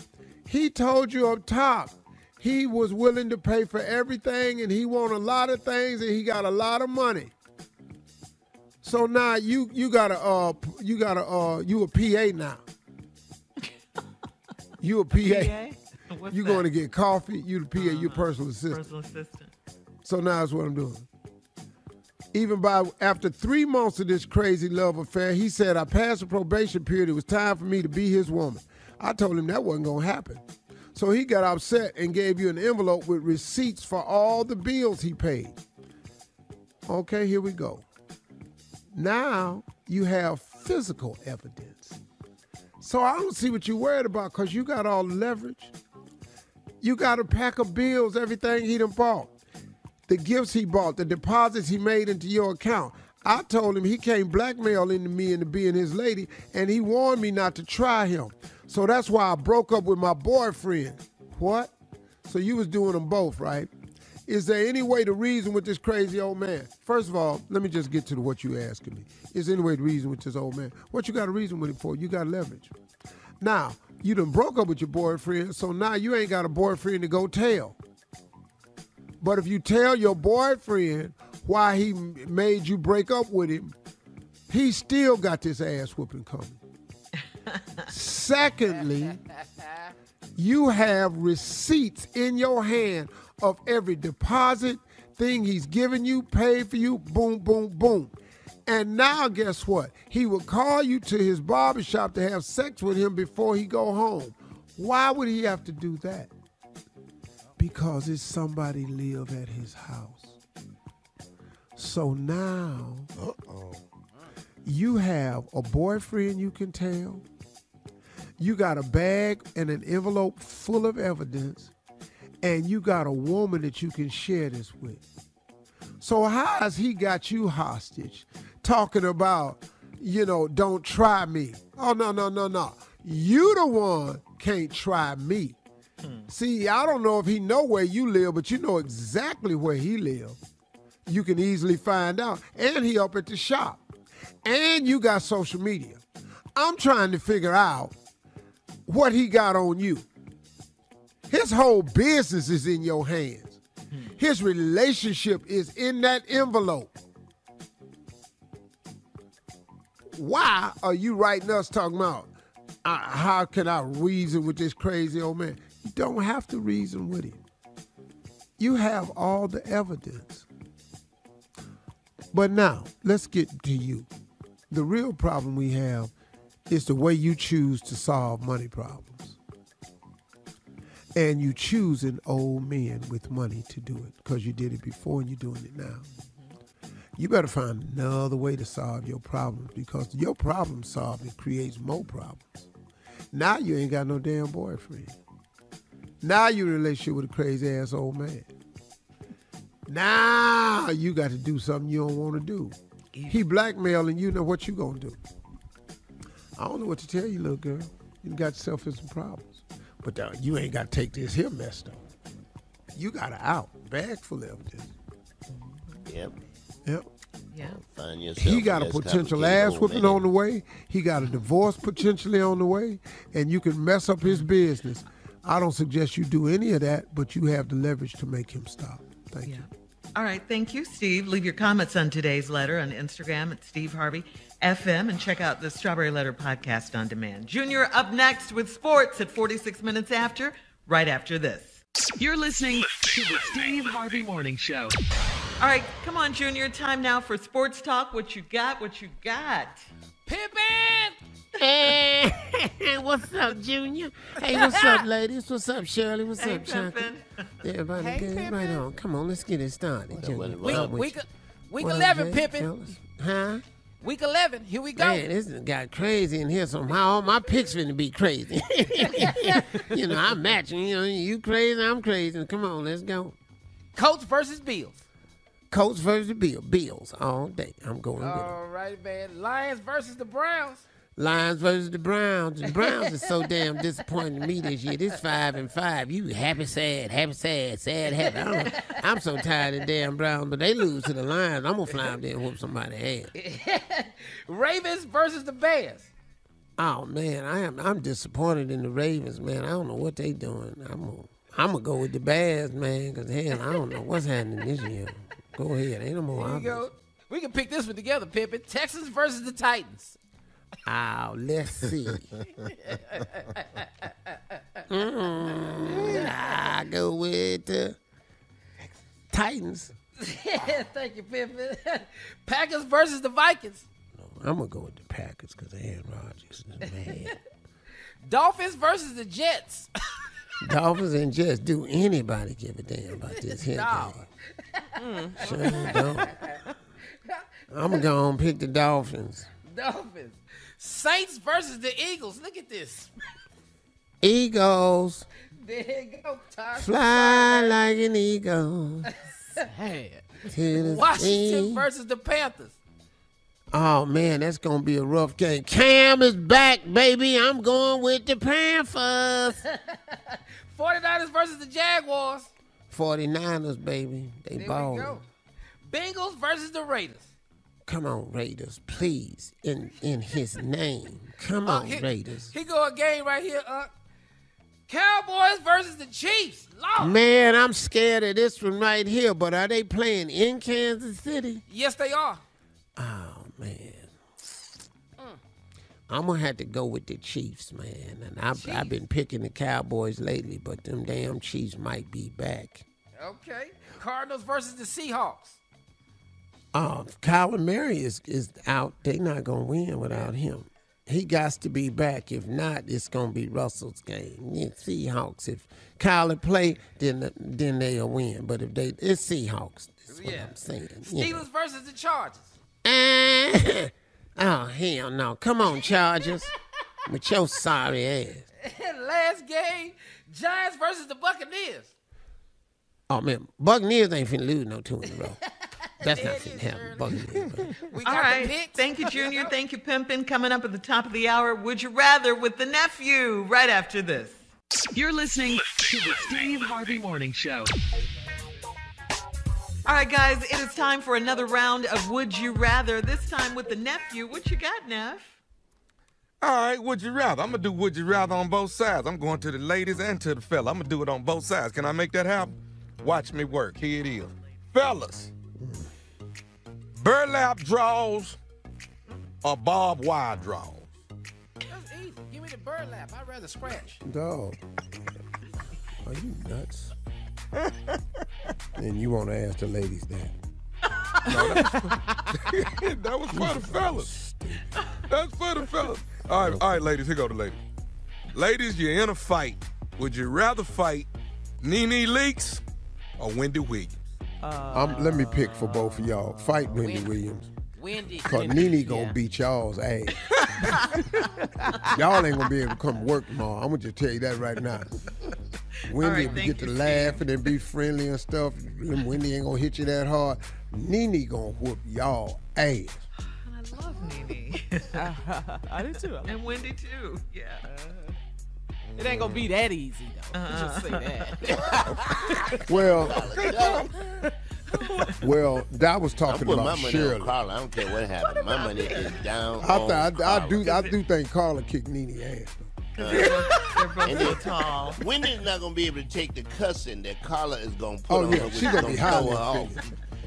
Speaker 1: He told you up top he was willing to pay for everything and he want a lot of things and he got a lot of money. So now you a PA now. You a PA. You going to get coffee, you the PA, you personal assistant.
Speaker 2: Personal assistant.
Speaker 1: So now that's what I'm doing. Even after 3 months of this crazy love affair, he said, I passed the probation period. It was time for me to be his woman. I told him that wasn't going to happen. So he got upset and gave you an envelope with receipts for all the bills he paid. Okay, here we go. Now you have physical evidence. So I don't see what you're worried about because you got all the leverage. You got a pack of bills, everything he done bought. The gifts he bought, the deposits he made into your account. I told him he can't blackmail into me into being his lady, and he warned me not to try him. So that's why I broke up with my boyfriend. What? So you was doing them both, right? Is there any way to reason with this crazy old man? First of all, let me just get to what you asking me. Is there any way to reason with this old man? What you got to reason with him for? You got leverage. Now, you done broke up with your boyfriend, so now you ain't got a boyfriend to go tell. But if you tell your boyfriend why he made you break up with him, he still got this ass whooping coming. Secondly, you have receipts in your hand of every deposit, thing he's given you, paid for you, boom, boom, boom. And now guess what? He will call you to his barbershop to have sex with him before he go home. Why would he have to do that? Because it's somebody live at his house. So now, you have a boyfriend you can tell. You got a bag and an envelope full of evidence. And you got a woman that you can share this with. So how has he got you hostage? Talking about, don't try me. Oh, no. You the one can't try me. See, I don't know if he know where you live, but you know exactly where he live. You can easily find out. And he up at the shop. And you got social media. I'm trying to figure out what he got on you. His whole business is in your hands. His relationship is in that envelope. Why are you writing us talking about how can I reason with this crazy old man? You don't have to reason with him. You have all the evidence. But now, let's get to you. The real problem we have is the way you choose to solve money problems. And you choosing old men with money to do it because you did it before and you're doing it now. You better find another way to solve your problems because your problem solving creates more problems. Now you ain't got no damn boyfriend. Now you're in a relationship with a crazy ass old man. Now you got to do something you don't want to do. He blackmailing you, know what you gonna do. I don't know what to tell you, little girl. You got yourself in some problems. But you ain't got to take this here mess, though. You got an out. Bag full of evidence.
Speaker 3: Yep.
Speaker 2: Yeah.
Speaker 3: Find yourself
Speaker 1: He got a potential ass whooping on the way. He got a divorce potentially on the way. And you can mess up his business. I don't suggest you do any of that, but you have the leverage to make him stop. Thank you.
Speaker 2: All right. Thank you, Steve. Leave your comments on today's letter on Instagram at Steve Harvey FM and check out the Strawberry Letter podcast on demand. Junior up next with sports at 46 minutes after, right after this.
Speaker 8: You're listening to the Steve Harvey Morning Show.
Speaker 2: All right. Come on, Junior. Time now for sports talk. What you got?
Speaker 5: Pimpin'!
Speaker 12: Hey, what's up, Junior? Hey, what's up, ladies? What's up, Shirley? What's up, Chucky? Everybody good? Right on. Come on, let's get it started, Junior.
Speaker 5: Week 11, Pimpin'.
Speaker 12: Huh?
Speaker 5: Week 11, here we go.
Speaker 12: Man, this got crazy in here somehow. All my picks finna be crazy. I'm matching. You crazy, I'm crazy. Come on, let's go.
Speaker 5: Colts versus Bills.
Speaker 12: Colts versus Bills. Bills all day. I'm going with it.
Speaker 5: All right, man. Lions versus the Browns.
Speaker 12: Lions versus the Browns. The Browns are so damn disappointing to me this year. This 5-5. You happy, sad, happy. I don't know. I'm so tired of the damn Browns, but they lose to the Lions. I'm gonna fly up there and whoop somebody's ass.
Speaker 5: Ravens versus the Bears.
Speaker 12: Oh man, I'm disappointed in the Ravens, man. I don't know what they doing. I'm gonna go with the Bears, man, because hell, I don't know what's happening this year. Go ahead, ain't no more.
Speaker 5: There you go. We can pick this one together, Pippin. Texans versus the Titans.
Speaker 12: Oh, let's see. I go with the Titans.
Speaker 5: Thank you, Pippin. Packers versus the Vikings.
Speaker 12: I'm going to go with the Packers because Aaron Rodgers is mad.
Speaker 5: Dolphins versus the Jets.
Speaker 12: Dolphins and Jets. Do anybody give a damn about this hit game? Sure don't. I'm going to go and pick the Dolphins.
Speaker 5: Dolphins. Saints versus the Eagles. Look at this.
Speaker 12: Eagles.
Speaker 5: There you go, Todd.
Speaker 12: Fly like an eagle.
Speaker 5: Washington versus the Panthers.
Speaker 12: Oh, man, that's going to be a rough game. Cam is back, baby. I'm going with the Panthers.
Speaker 5: 49ers versus the Jaguars.
Speaker 12: 49ers, baby. They balling.
Speaker 5: There we go. Bengals versus the Raiders.
Speaker 12: Come on, Raiders, please. In his name. Come on, Raiders.
Speaker 5: Here go a game right here, Cowboys versus the Chiefs. Lord.
Speaker 12: Man, I'm scared of this one right here, but are they playing in Kansas City?
Speaker 5: Yes, they are.
Speaker 12: Oh, man. I'm going to have to go with the Chiefs, man. And I've been picking the Cowboys lately, but them damn Chiefs might be back.
Speaker 5: Okay. Cardinals versus the Seahawks.
Speaker 12: Kyler Murray is out. They're not going to win without him. He got to be back. If not, it's going to be Russell's game. It's Seahawks. If Kyler play, then they'll win. But if it's Seahawks. That's what I'm saying.
Speaker 5: Steelers versus the Chargers.
Speaker 12: Oh, hell no. Come on, Chargers. With your sorry ass.
Speaker 5: Last game, Giants versus the Buccaneers.
Speaker 12: Oh, man. Buccaneers ain't finna lose no 2 in a row. That's not finna happen. Buccaneers.
Speaker 2: All right. Thank you, Junior. Thank you, Pimpin'. Coming up at the top of the hour, Would You Rather with the nephew right after this.
Speaker 8: You're listening to the Steve Harvey Morning Show.
Speaker 2: All right, guys, it is time for another round of Would You Rather, this time with the nephew. What you got, Neff?
Speaker 4: All right, would you rather? I'm going to do would you rather on both sides. I'm going to the ladies and to the fella. I'm going to do it on both sides. Can I make that happen? Watch me work. Here it is. Fellas, burlap draws or barbed wire draws?
Speaker 5: That's easy. Give me the burlap. I'd rather scratch.
Speaker 12: Dog. Are you nuts? And you want to ask the ladies that?
Speaker 4: No, that was for the fellas. That's for the fellas. All right, ladies. Here go the ladies. Ladies, you're in a fight. Would you rather fight Nene Leakes or Wendy Williams?
Speaker 1: Let me pick for both of y'all. Fight Wendy Williams.
Speaker 5: Wendy.
Speaker 1: Because Nene gonna beat y'all's ass. Y'all ain't gonna be able to come work tomorrow. I'm gonna just tell you that right now. Wendy will get to laughing and be friendly and stuff. Wendy ain't gonna hit you that hard. Nene gonna whoop y'all ass.
Speaker 2: I love Nene.
Speaker 9: I do too.
Speaker 2: And Wendy too. Yeah.
Speaker 9: It ain't gonna be that easy though. Just say that.
Speaker 1: Well, that was talking
Speaker 3: I'm
Speaker 1: about
Speaker 3: my money
Speaker 1: Shirley.
Speaker 3: on Carla. I don't care what happened. My money is down.
Speaker 1: I do think Carla kicked Nene ass.
Speaker 2: They're both so tall.
Speaker 3: Wendy's not gonna be able to take the cussing that Carla is gonna put on her.
Speaker 1: She's gonna be highly
Speaker 3: off.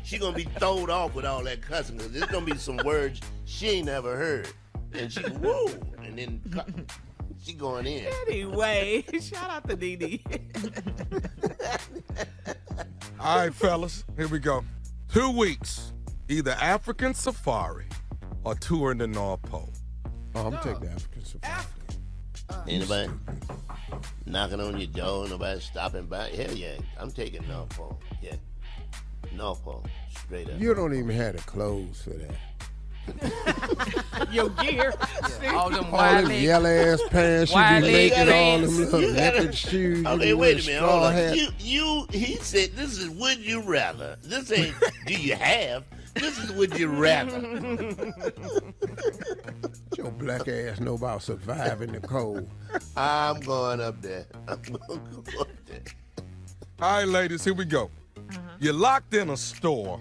Speaker 3: She's gonna be thrown off with all that cussing because there's gonna be some words she ain't never heard, and she woo, and then she going in.
Speaker 9: Anyway, shout out to Nene.
Speaker 4: All right, fellas, here we go. 2 weeks, either African safari or touring the North Pole.
Speaker 1: Oh, I'm taking the African safari.
Speaker 3: Anybody knocking on your door? Nobody stopping by? Hell yeah, I'm taking North Pole. Yeah, North Pole, straight up.
Speaker 1: You don't even have the clothes for that.
Speaker 9: Your gear.
Speaker 5: All them
Speaker 1: All them yellow ass pants, you
Speaker 5: wide
Speaker 1: be
Speaker 5: leg
Speaker 1: naked, all them
Speaker 5: pants.
Speaker 1: little leopard shoes.
Speaker 3: Okay,
Speaker 1: you
Speaker 3: wait
Speaker 1: wear
Speaker 3: a minute,
Speaker 1: straw
Speaker 3: hold on.
Speaker 1: hat.
Speaker 3: He said this is would you rather. This ain't do you have. This is Would You Rather.
Speaker 12: Your black ass know about surviving the cold.
Speaker 3: I'm going up there. I'm going to go up there.
Speaker 4: All right, ladies, here we go. You're locked in a store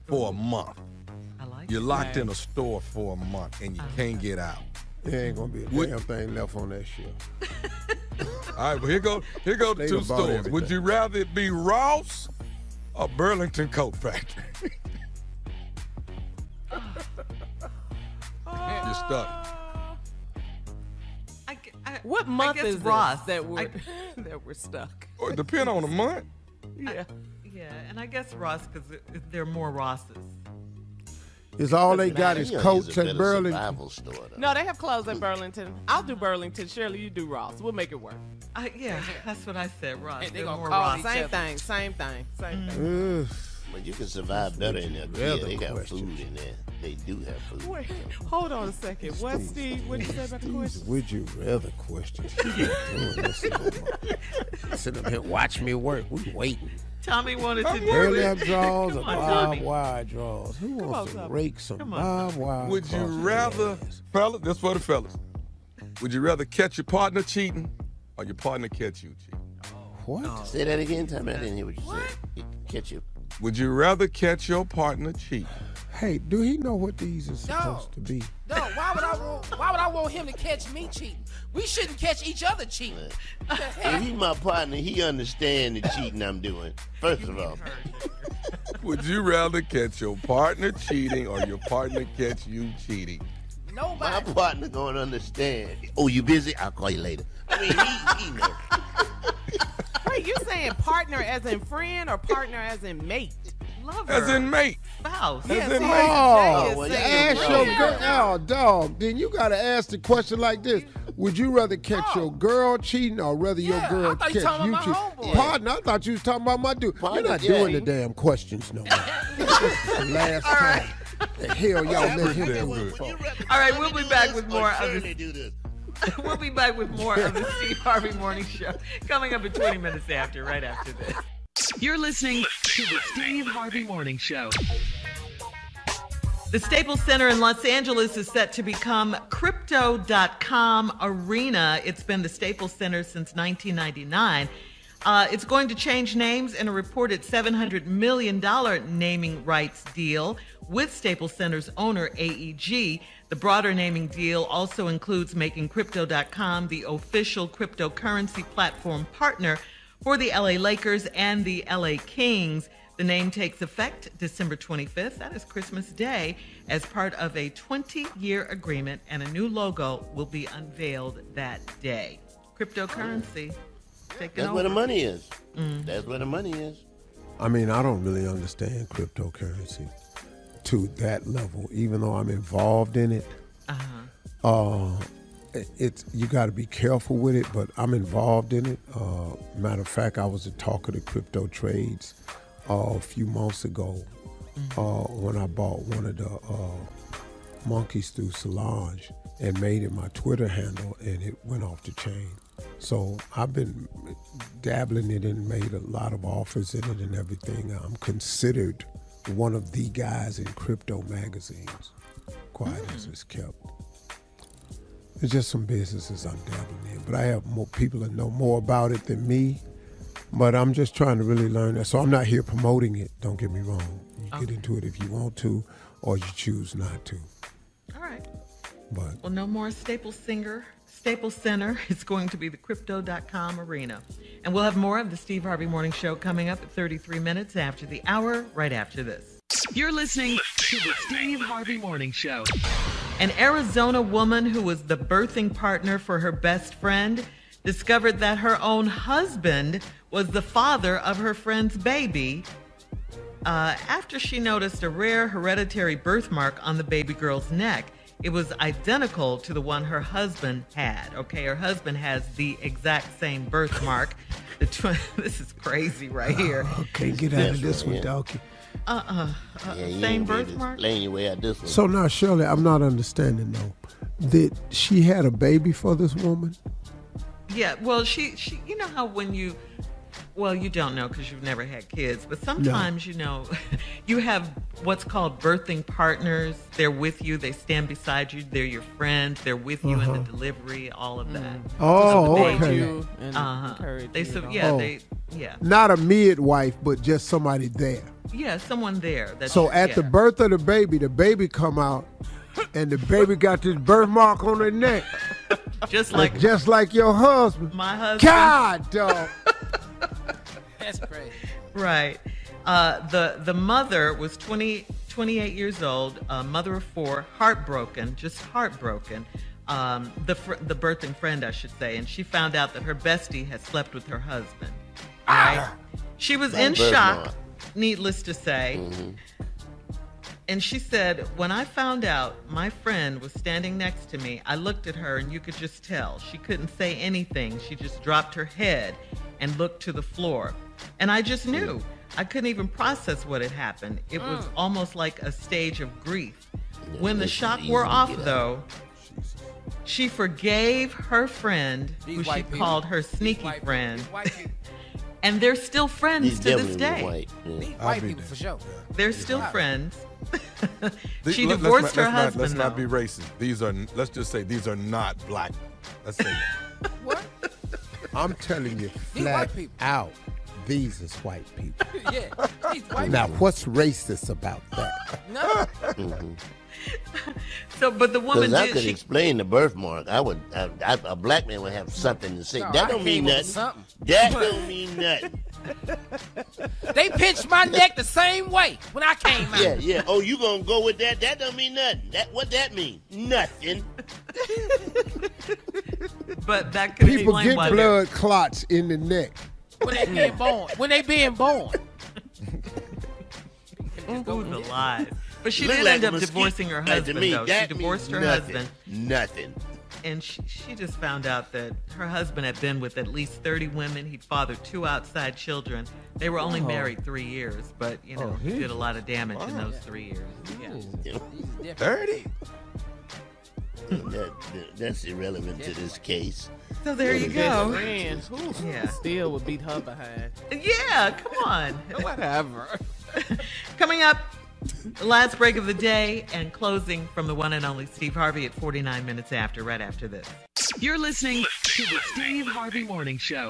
Speaker 4: for a month. You're locked in a store for a month, and you can't get out.
Speaker 12: There ain't gonna be a damn thing left on that shit.
Speaker 4: All right, well, here go the two stores.
Speaker 12: Everything.
Speaker 4: Would you rather it be Ross or Burlington Coat Factory? You're stuck.
Speaker 9: What month
Speaker 2: guess
Speaker 9: is
Speaker 2: Ross.
Speaker 9: this that we're that we're stuck?
Speaker 4: Or it depends on the month.
Speaker 9: Yeah.
Speaker 2: Yeah, and I guess Ross, because there are more Rosses.
Speaker 12: Is all they got is coats at Burlington?
Speaker 9: No, they have clothes at Burlington. I'll do Burlington. Shirley, you do Ross. We'll make it work.
Speaker 2: Yeah, that's what I said, Ross.
Speaker 9: And
Speaker 2: There
Speaker 9: they're
Speaker 2: are
Speaker 9: gonna
Speaker 2: more
Speaker 9: call
Speaker 2: Ross.
Speaker 9: same thing.
Speaker 3: But you can survive better in there. Yeah, they got food in there. They do have food.
Speaker 9: Wait, hold on a second. What, Steve? What did you say about the question?
Speaker 12: Would you rather questions? Sit up here, watch me work. We waiting.
Speaker 2: Tommy wanted to do
Speaker 12: Early
Speaker 2: it.
Speaker 12: up draws or
Speaker 2: Come on,
Speaker 12: bob
Speaker 2: Tommy.
Speaker 12: wire draws? Who wants to rake some bob wire?
Speaker 4: Would you rather, fellas, this for the fellas, would you rather catch your partner cheating or your partner catch you cheating?
Speaker 12: What?
Speaker 3: Say that again, Tommy. I didn't hear what you said. Catch you.
Speaker 4: Would you rather catch your partner cheating?
Speaker 12: Hey, do he know what these are supposed to be?
Speaker 5: No, why would I want him to catch me cheating? We shouldn't catch each other cheating.
Speaker 3: If he's my partner, he understands the cheating I'm doing. First of all.
Speaker 4: Would you rather catch your partner cheating or your partner catch you cheating?
Speaker 5: Nobody.
Speaker 3: My partner gonna understand. Oh, you busy? I'll call you later. I mean, he knows.
Speaker 9: Wait, you saying partner as in friend or partner as in mate?
Speaker 2: Lover.
Speaker 4: As in mate.
Speaker 2: Spouse.
Speaker 4: As in mate.
Speaker 12: Oh,
Speaker 3: well,
Speaker 12: ask your girl. Oh, dog. Then you gotta ask the question like this: would you rather catch your girl cheating or rather your girl catch you cheating? Partner, I thought you was talking about my dude. You're not doing the damn questions no more. This is the last time. The hell y'all let him do it for?
Speaker 2: All right, we'll be back with more of
Speaker 3: Shirley
Speaker 2: this.
Speaker 3: do this.
Speaker 2: We'll be back with more of the Steve Harvey Morning Show coming up in 20 minutes after, right after this.
Speaker 8: You're listening to the Steve Harvey Morning Show.
Speaker 2: The Staples Center in Los Angeles is set to become Crypto.com Arena. It's been the Staples Center since 1999. It's going to change names in a reported $700 million naming rights deal with Staples Center's owner, AEG. The broader naming deal also includes making Crypto.com the official cryptocurrency platform partner for the LA Lakers and the LA Kings. The name takes effect December 25th, that is Christmas Day, as part of a 20-year agreement, and a new logo will be unveiled that day. Cryptocurrency.
Speaker 3: That's where the money is. That's where the money is.
Speaker 12: I mean, I don't really understand cryptocurrency to that level, even though I'm involved in it. It's you got to be careful with it, but I'm involved in it. Matter of fact, I was a talker to crypto trades a few months ago when I bought one of the monkeys through Solange and made it my Twitter handle, and it went off the chain. So I've been dabbling in it and made a lot of offers in it and everything. I'm considered one of the guys in crypto magazines, quiet as it's kept. It's just some businesses I'm dabbling in, but I have more people that know more about it than me. But I'm just trying to really learn that. So I'm not here promoting it. Don't get me wrong. You get into it if you want to, or you choose not to.
Speaker 2: All right.
Speaker 12: But
Speaker 2: well, no more Staples Center. It's going to be the Crypto.com Arena. And we'll have more of the Steve Harvey Morning Show coming up at 33 minutes after the hour, right after this.
Speaker 8: You're listening to the Steve Harvey Morning Show.
Speaker 2: An Arizona woman who was the birthing partner for her best friend discovered that her own husband was the father of her friend's baby after she noticed a rare hereditary birthmark on the baby girl's neck. It was identical to the one her husband had. Okay, her husband has the exact same birthmark. This is crazy right here.
Speaker 12: Okay, get out of this one, Dawkey.
Speaker 2: Same birthmark?
Speaker 3: Laying your way out this one.
Speaker 12: So now, Shirley, I'm not understanding though. That she had a baby for this woman?
Speaker 2: Yeah, well, she you know how when you Well, you don't know because you've never had kids, but sometimes, you know, you have what's called birthing partners. They're with you. They stand beside you. They're your friends. They're with you in the delivery, all of that.
Speaker 1: Oh,
Speaker 2: They
Speaker 1: okay.
Speaker 2: do.
Speaker 9: Encourage
Speaker 2: They
Speaker 9: you
Speaker 2: so
Speaker 9: and
Speaker 2: yeah,
Speaker 1: all.
Speaker 2: they yeah.
Speaker 1: Not a midwife, but just somebody there.
Speaker 2: Yeah, someone there. That's
Speaker 1: So at the
Speaker 2: yeah.
Speaker 1: birth of the baby come out, and the baby got this birthmark on her neck,
Speaker 2: just like
Speaker 1: your husband.
Speaker 2: my husband.
Speaker 1: God, dog.
Speaker 5: That's crazy.
Speaker 2: Right. The mother was 28 years old, mother of 4, heartbroken, just heartbroken. The birthing friend, I should say, and she found out that her bestie had slept with her husband. Right? She was in shock, needless to say.
Speaker 3: Mm-hmm.
Speaker 2: And she said, when I found out my friend was standing next to me, I looked at her and you could just tell. She couldn't say anything. She just dropped her head and looked to the floor. And I just knew. I couldn't even process what had happened. It was almost like a stage of grief. When the shock wore off, though, she forgave her friend, who she called her sneaky friend. And they're still friends to this day.
Speaker 3: White.
Speaker 5: These white people for sure.
Speaker 2: They're still friends. She divorced her husband.
Speaker 4: Let's not
Speaker 2: though.
Speaker 4: be racist. Let's just say these are not black. Let's say that.
Speaker 5: What?
Speaker 1: I'm telling you
Speaker 5: These white
Speaker 1: flat
Speaker 5: people.
Speaker 1: out, these is white people.
Speaker 5: Yeah. These white
Speaker 1: Now,
Speaker 5: people.
Speaker 1: what's racist about that?
Speaker 5: No.
Speaker 2: So, but the woman
Speaker 3: Because I
Speaker 2: did.
Speaker 3: could
Speaker 2: She,
Speaker 3: explain the birthmark. A black man would have something to say.
Speaker 5: No,
Speaker 3: That
Speaker 5: I
Speaker 3: don't mean
Speaker 5: came up with
Speaker 3: nothing.
Speaker 5: something.
Speaker 3: That don't mean nothing.
Speaker 5: They pinched my neck the same way when I came out.
Speaker 3: Yeah, yeah. Oh, you gonna go with that? That don't mean nothing. What that mean? Nothing.
Speaker 2: but that could
Speaker 1: People
Speaker 2: explain
Speaker 1: get
Speaker 2: why
Speaker 1: blood clots in the neck.
Speaker 5: When they being born. When they being born.
Speaker 2: they're the lies. But she
Speaker 3: Look
Speaker 2: did
Speaker 3: like
Speaker 2: end
Speaker 3: a
Speaker 2: up
Speaker 3: mosquito.
Speaker 2: divorcing her
Speaker 3: Like, to
Speaker 2: husband,
Speaker 3: me,
Speaker 2: though. She
Speaker 3: that
Speaker 2: divorced her
Speaker 3: means nothing.
Speaker 2: husband,
Speaker 3: Nothing.
Speaker 2: and she just found out that her husband had been with at least 30 women. He'd fathered 2 outside children. They were only married 3 years, but you know, he did a lot of damage in those 3 years. Yeah.
Speaker 4: 30?
Speaker 3: That's irrelevant to this case.
Speaker 2: So there you go.
Speaker 9: Friends, who
Speaker 2: Yeah.
Speaker 9: still would beat her behind.
Speaker 2: Yeah, come on.
Speaker 9: Whatever.
Speaker 2: Coming up, the last break of the day and closing from the one and only Steve Harvey at 49 minutes after, right after this.
Speaker 8: You're listening to the Steve Harvey Morning Show.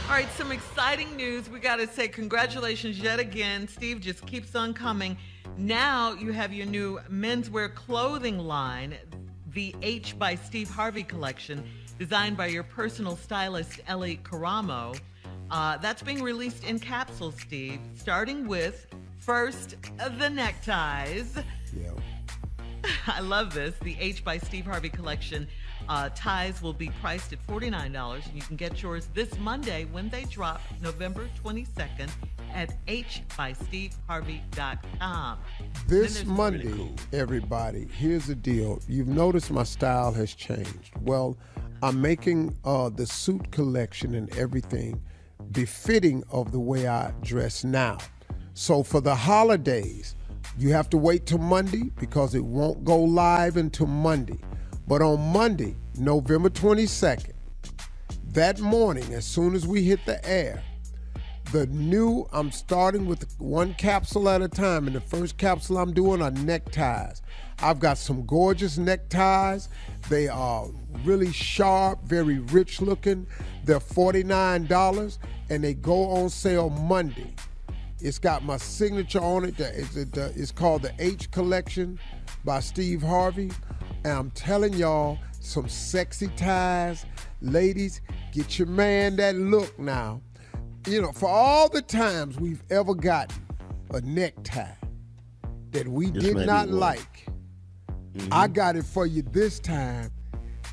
Speaker 2: All right, some exciting news. We got to say congratulations yet again. Steve just keeps on coming. Now you have your new menswear clothing line, the H by Steve Harvey collection, designed by your personal stylist, Ellie Caramo. That's being released in capsules, Steve, starting with first the neckties.
Speaker 1: Yeah.
Speaker 2: I love this. The H by Steve Harvey collection ties will be priced at $49, and you can get yours this Monday when they drop, November 22nd, at hbysteveharvey.com.
Speaker 1: This Monday, everybody, here's the deal. You've noticed my style has changed. Well, I'm making the suit collection and everything befitting of the way I dress now. So for the holidays, you have to wait till Monday because it won't go live until Monday. But on Monday, November 22nd, that morning, as soon as we hit the air, I'm starting with one capsule at a time, and the first capsule I'm doing are neckties. I've got some gorgeous neckties. They are really sharp, very rich looking. They're $49, and they go on sale Monday. It's got my signature on it. It's called the H Collection by Steve Harvey. And I'm telling y'all, some sexy ties. Ladies, get your man that look now. You know, for all the times we've ever gotten a necktie that we
Speaker 3: This
Speaker 1: did
Speaker 3: might be
Speaker 1: not
Speaker 3: one.
Speaker 1: like, I got it for you this time.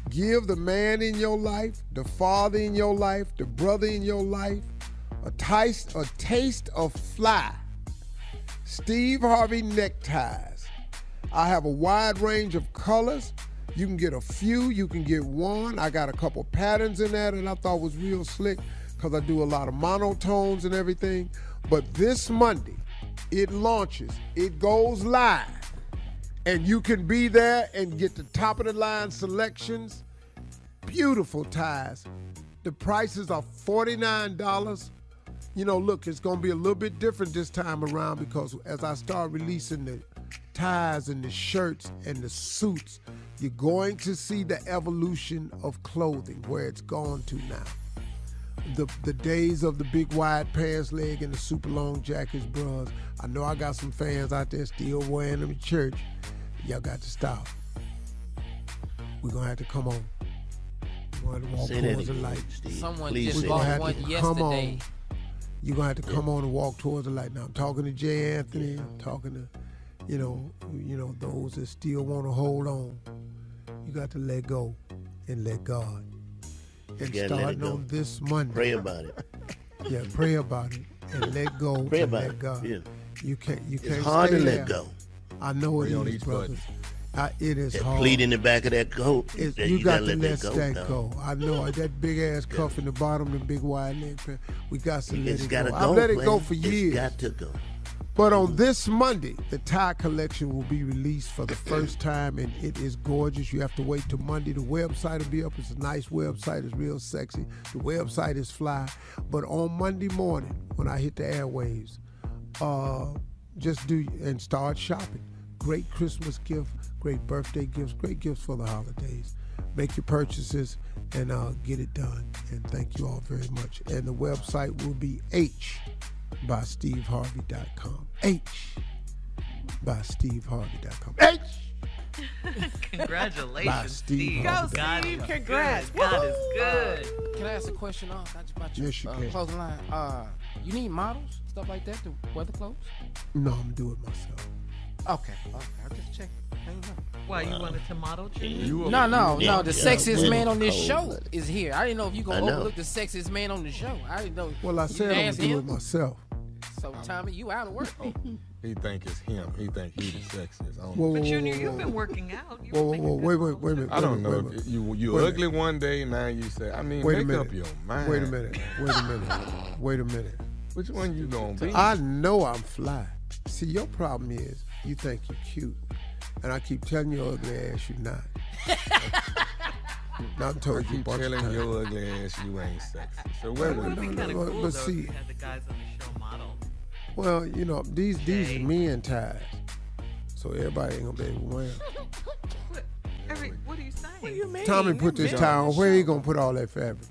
Speaker 1: Give the man in your life, the father in your life, the brother in your life, a taste of fly. Steve Harvey neckties. I have a wide range of colors. You can get a few, you can get one. I got a couple patterns in there that I thought was real slick because I do a lot of monotones and everything. But this Monday, it launches, it goes live, and you can be there and get the top of the line selections. Beautiful ties. The prices are $49 look, it's going to be a little bit different this time around because as I start releasing the ties and the shirts and the suits, you're going to see the evolution of clothing, where it's gone to now. The days of the big wide pants leg and the super long jackets, bros. I know I got some fans out there still wearing them in church. Y'all got to stop. We're going to have to come on. We're going to walk towards the light.
Speaker 5: Someone just bought one yesterday.
Speaker 1: Come on. You're going to have to come on and walk towards the light. Now, I'm talking to Jay Anthony. I'm talking to, those that still want to hold on. You got to let go and let God. And starting on this Monday.
Speaker 3: Pray about it.
Speaker 1: Yeah, pray about it and let go.
Speaker 3: Pray
Speaker 1: and
Speaker 3: about
Speaker 1: let
Speaker 3: it.
Speaker 1: God.
Speaker 3: Yeah.
Speaker 1: You can't.
Speaker 3: It's hard to let go.
Speaker 1: I know it is, brothers. It is
Speaker 3: that
Speaker 1: hard.
Speaker 3: Pleat in the back of that coat.
Speaker 1: You got to let that go. I know that big ass cuff in the bottom, the big wide leg pants. We got to let it go. I've let it go for years.
Speaker 3: It's got to go.
Speaker 1: But on this Monday, the tie collection will be released for the first time, and it is gorgeous. You have to wait till Monday. The website will be up. It's a nice website. It's real sexy. The website is fly. But on Monday morning, when I hit the airwaves, just do and start shopping. Great Christmas gift, great birthday gifts, great gifts for the holidays. Make your purchases and get it done. And thank you all very much. And the website will be by steveharvey.com. By steveharvey.com.
Speaker 2: Congratulations, Steve.
Speaker 9: Go, Steve. Congrats.
Speaker 2: God is good.
Speaker 5: Can I ask a question about your
Speaker 1: Yes, you can.
Speaker 5: clothing line? You need models, stuff like that to wear the clothes?
Speaker 1: No, I'm doing it myself.
Speaker 5: Okay. I'll just check.
Speaker 2: Why, you wanted to model, Jimmy?
Speaker 5: No. The sexiest man on this show is here. I didn't know if you gonna overlook the sexiest man on the show. I didn't know.
Speaker 1: Well, I said I'm gonna do it myself.
Speaker 5: So, Tommy, you out of work.
Speaker 4: He think it's him. He think he the sexiest.
Speaker 2: But Junior, you've been working out.
Speaker 1: Wait a minute.
Speaker 4: I don't know if you ugly one day, now you say, make up your mind.
Speaker 1: Wait a minute.
Speaker 4: Which one you gonna be?
Speaker 1: I know I'm fly. See, your problem is you think you're cute. And I keep telling your ugly ass you're not. Not told you a bunch of times.
Speaker 4: Your ugly ass you ain't sexy. So
Speaker 2: it would be kind of cool, though, if you had the guys on the show model.
Speaker 1: Well, these are men ties. So everybody ain't gonna be able to wear them.
Speaker 2: What are you saying?
Speaker 9: What do you mean?
Speaker 1: Tommy put this tie on. Where he gonna put all that fabric?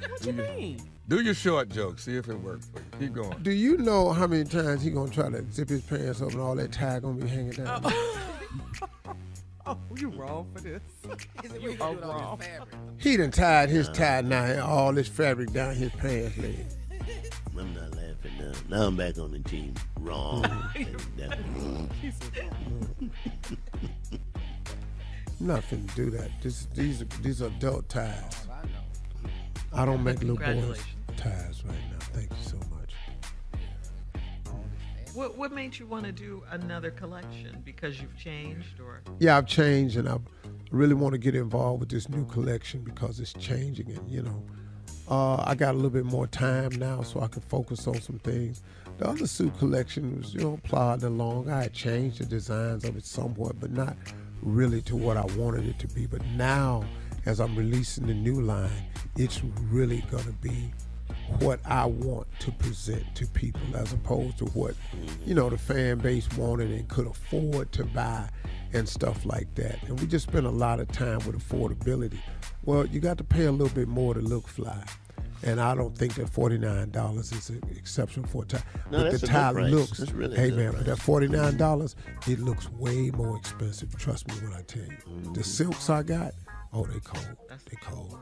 Speaker 9: What you mean?
Speaker 4: Do your short joke. See if it works for you. Keep going.
Speaker 1: Do you know how many times he gonna try to zip his pants up and all that tie gonna be hanging down?
Speaker 9: Oh, you wrong for this.
Speaker 5: You wrong.
Speaker 1: He done tied his tie now, all this fabric down his pants leg.
Speaker 3: I'm not laughing now. Now I'm back on the team. Wrong.
Speaker 1: I'm not finna do that. These are adult ties. I don't make little boys ties right now. Thank you so much.
Speaker 2: What made you want to do another collection? Because you've changed, or?
Speaker 1: Yeah, I've changed, and I really want to get involved with this new collection because it's changing, and I got a little bit more time now, so I can focus on some things. The other suit collection was, plodding along. I had changed the designs of it somewhat, but not really to what I wanted it to be. But now, as I'm releasing the new line, it's really gonna be what I want to present to people as opposed to what, the fan base wanted and could afford to buy and stuff like that. And we just spend a lot of time with affordability. Well, you got to pay a little bit more to look fly. And I don't think that $49 is exceptional for a tie.
Speaker 3: No,
Speaker 1: but
Speaker 3: that's
Speaker 1: the
Speaker 3: a
Speaker 1: tie
Speaker 3: good price.
Speaker 1: looks,
Speaker 3: That's really
Speaker 1: hey
Speaker 3: good
Speaker 1: man,
Speaker 3: price.
Speaker 1: but that $49, it looks way more expensive. Trust me when I tell you. The silks I got, oh, they cold. They cold.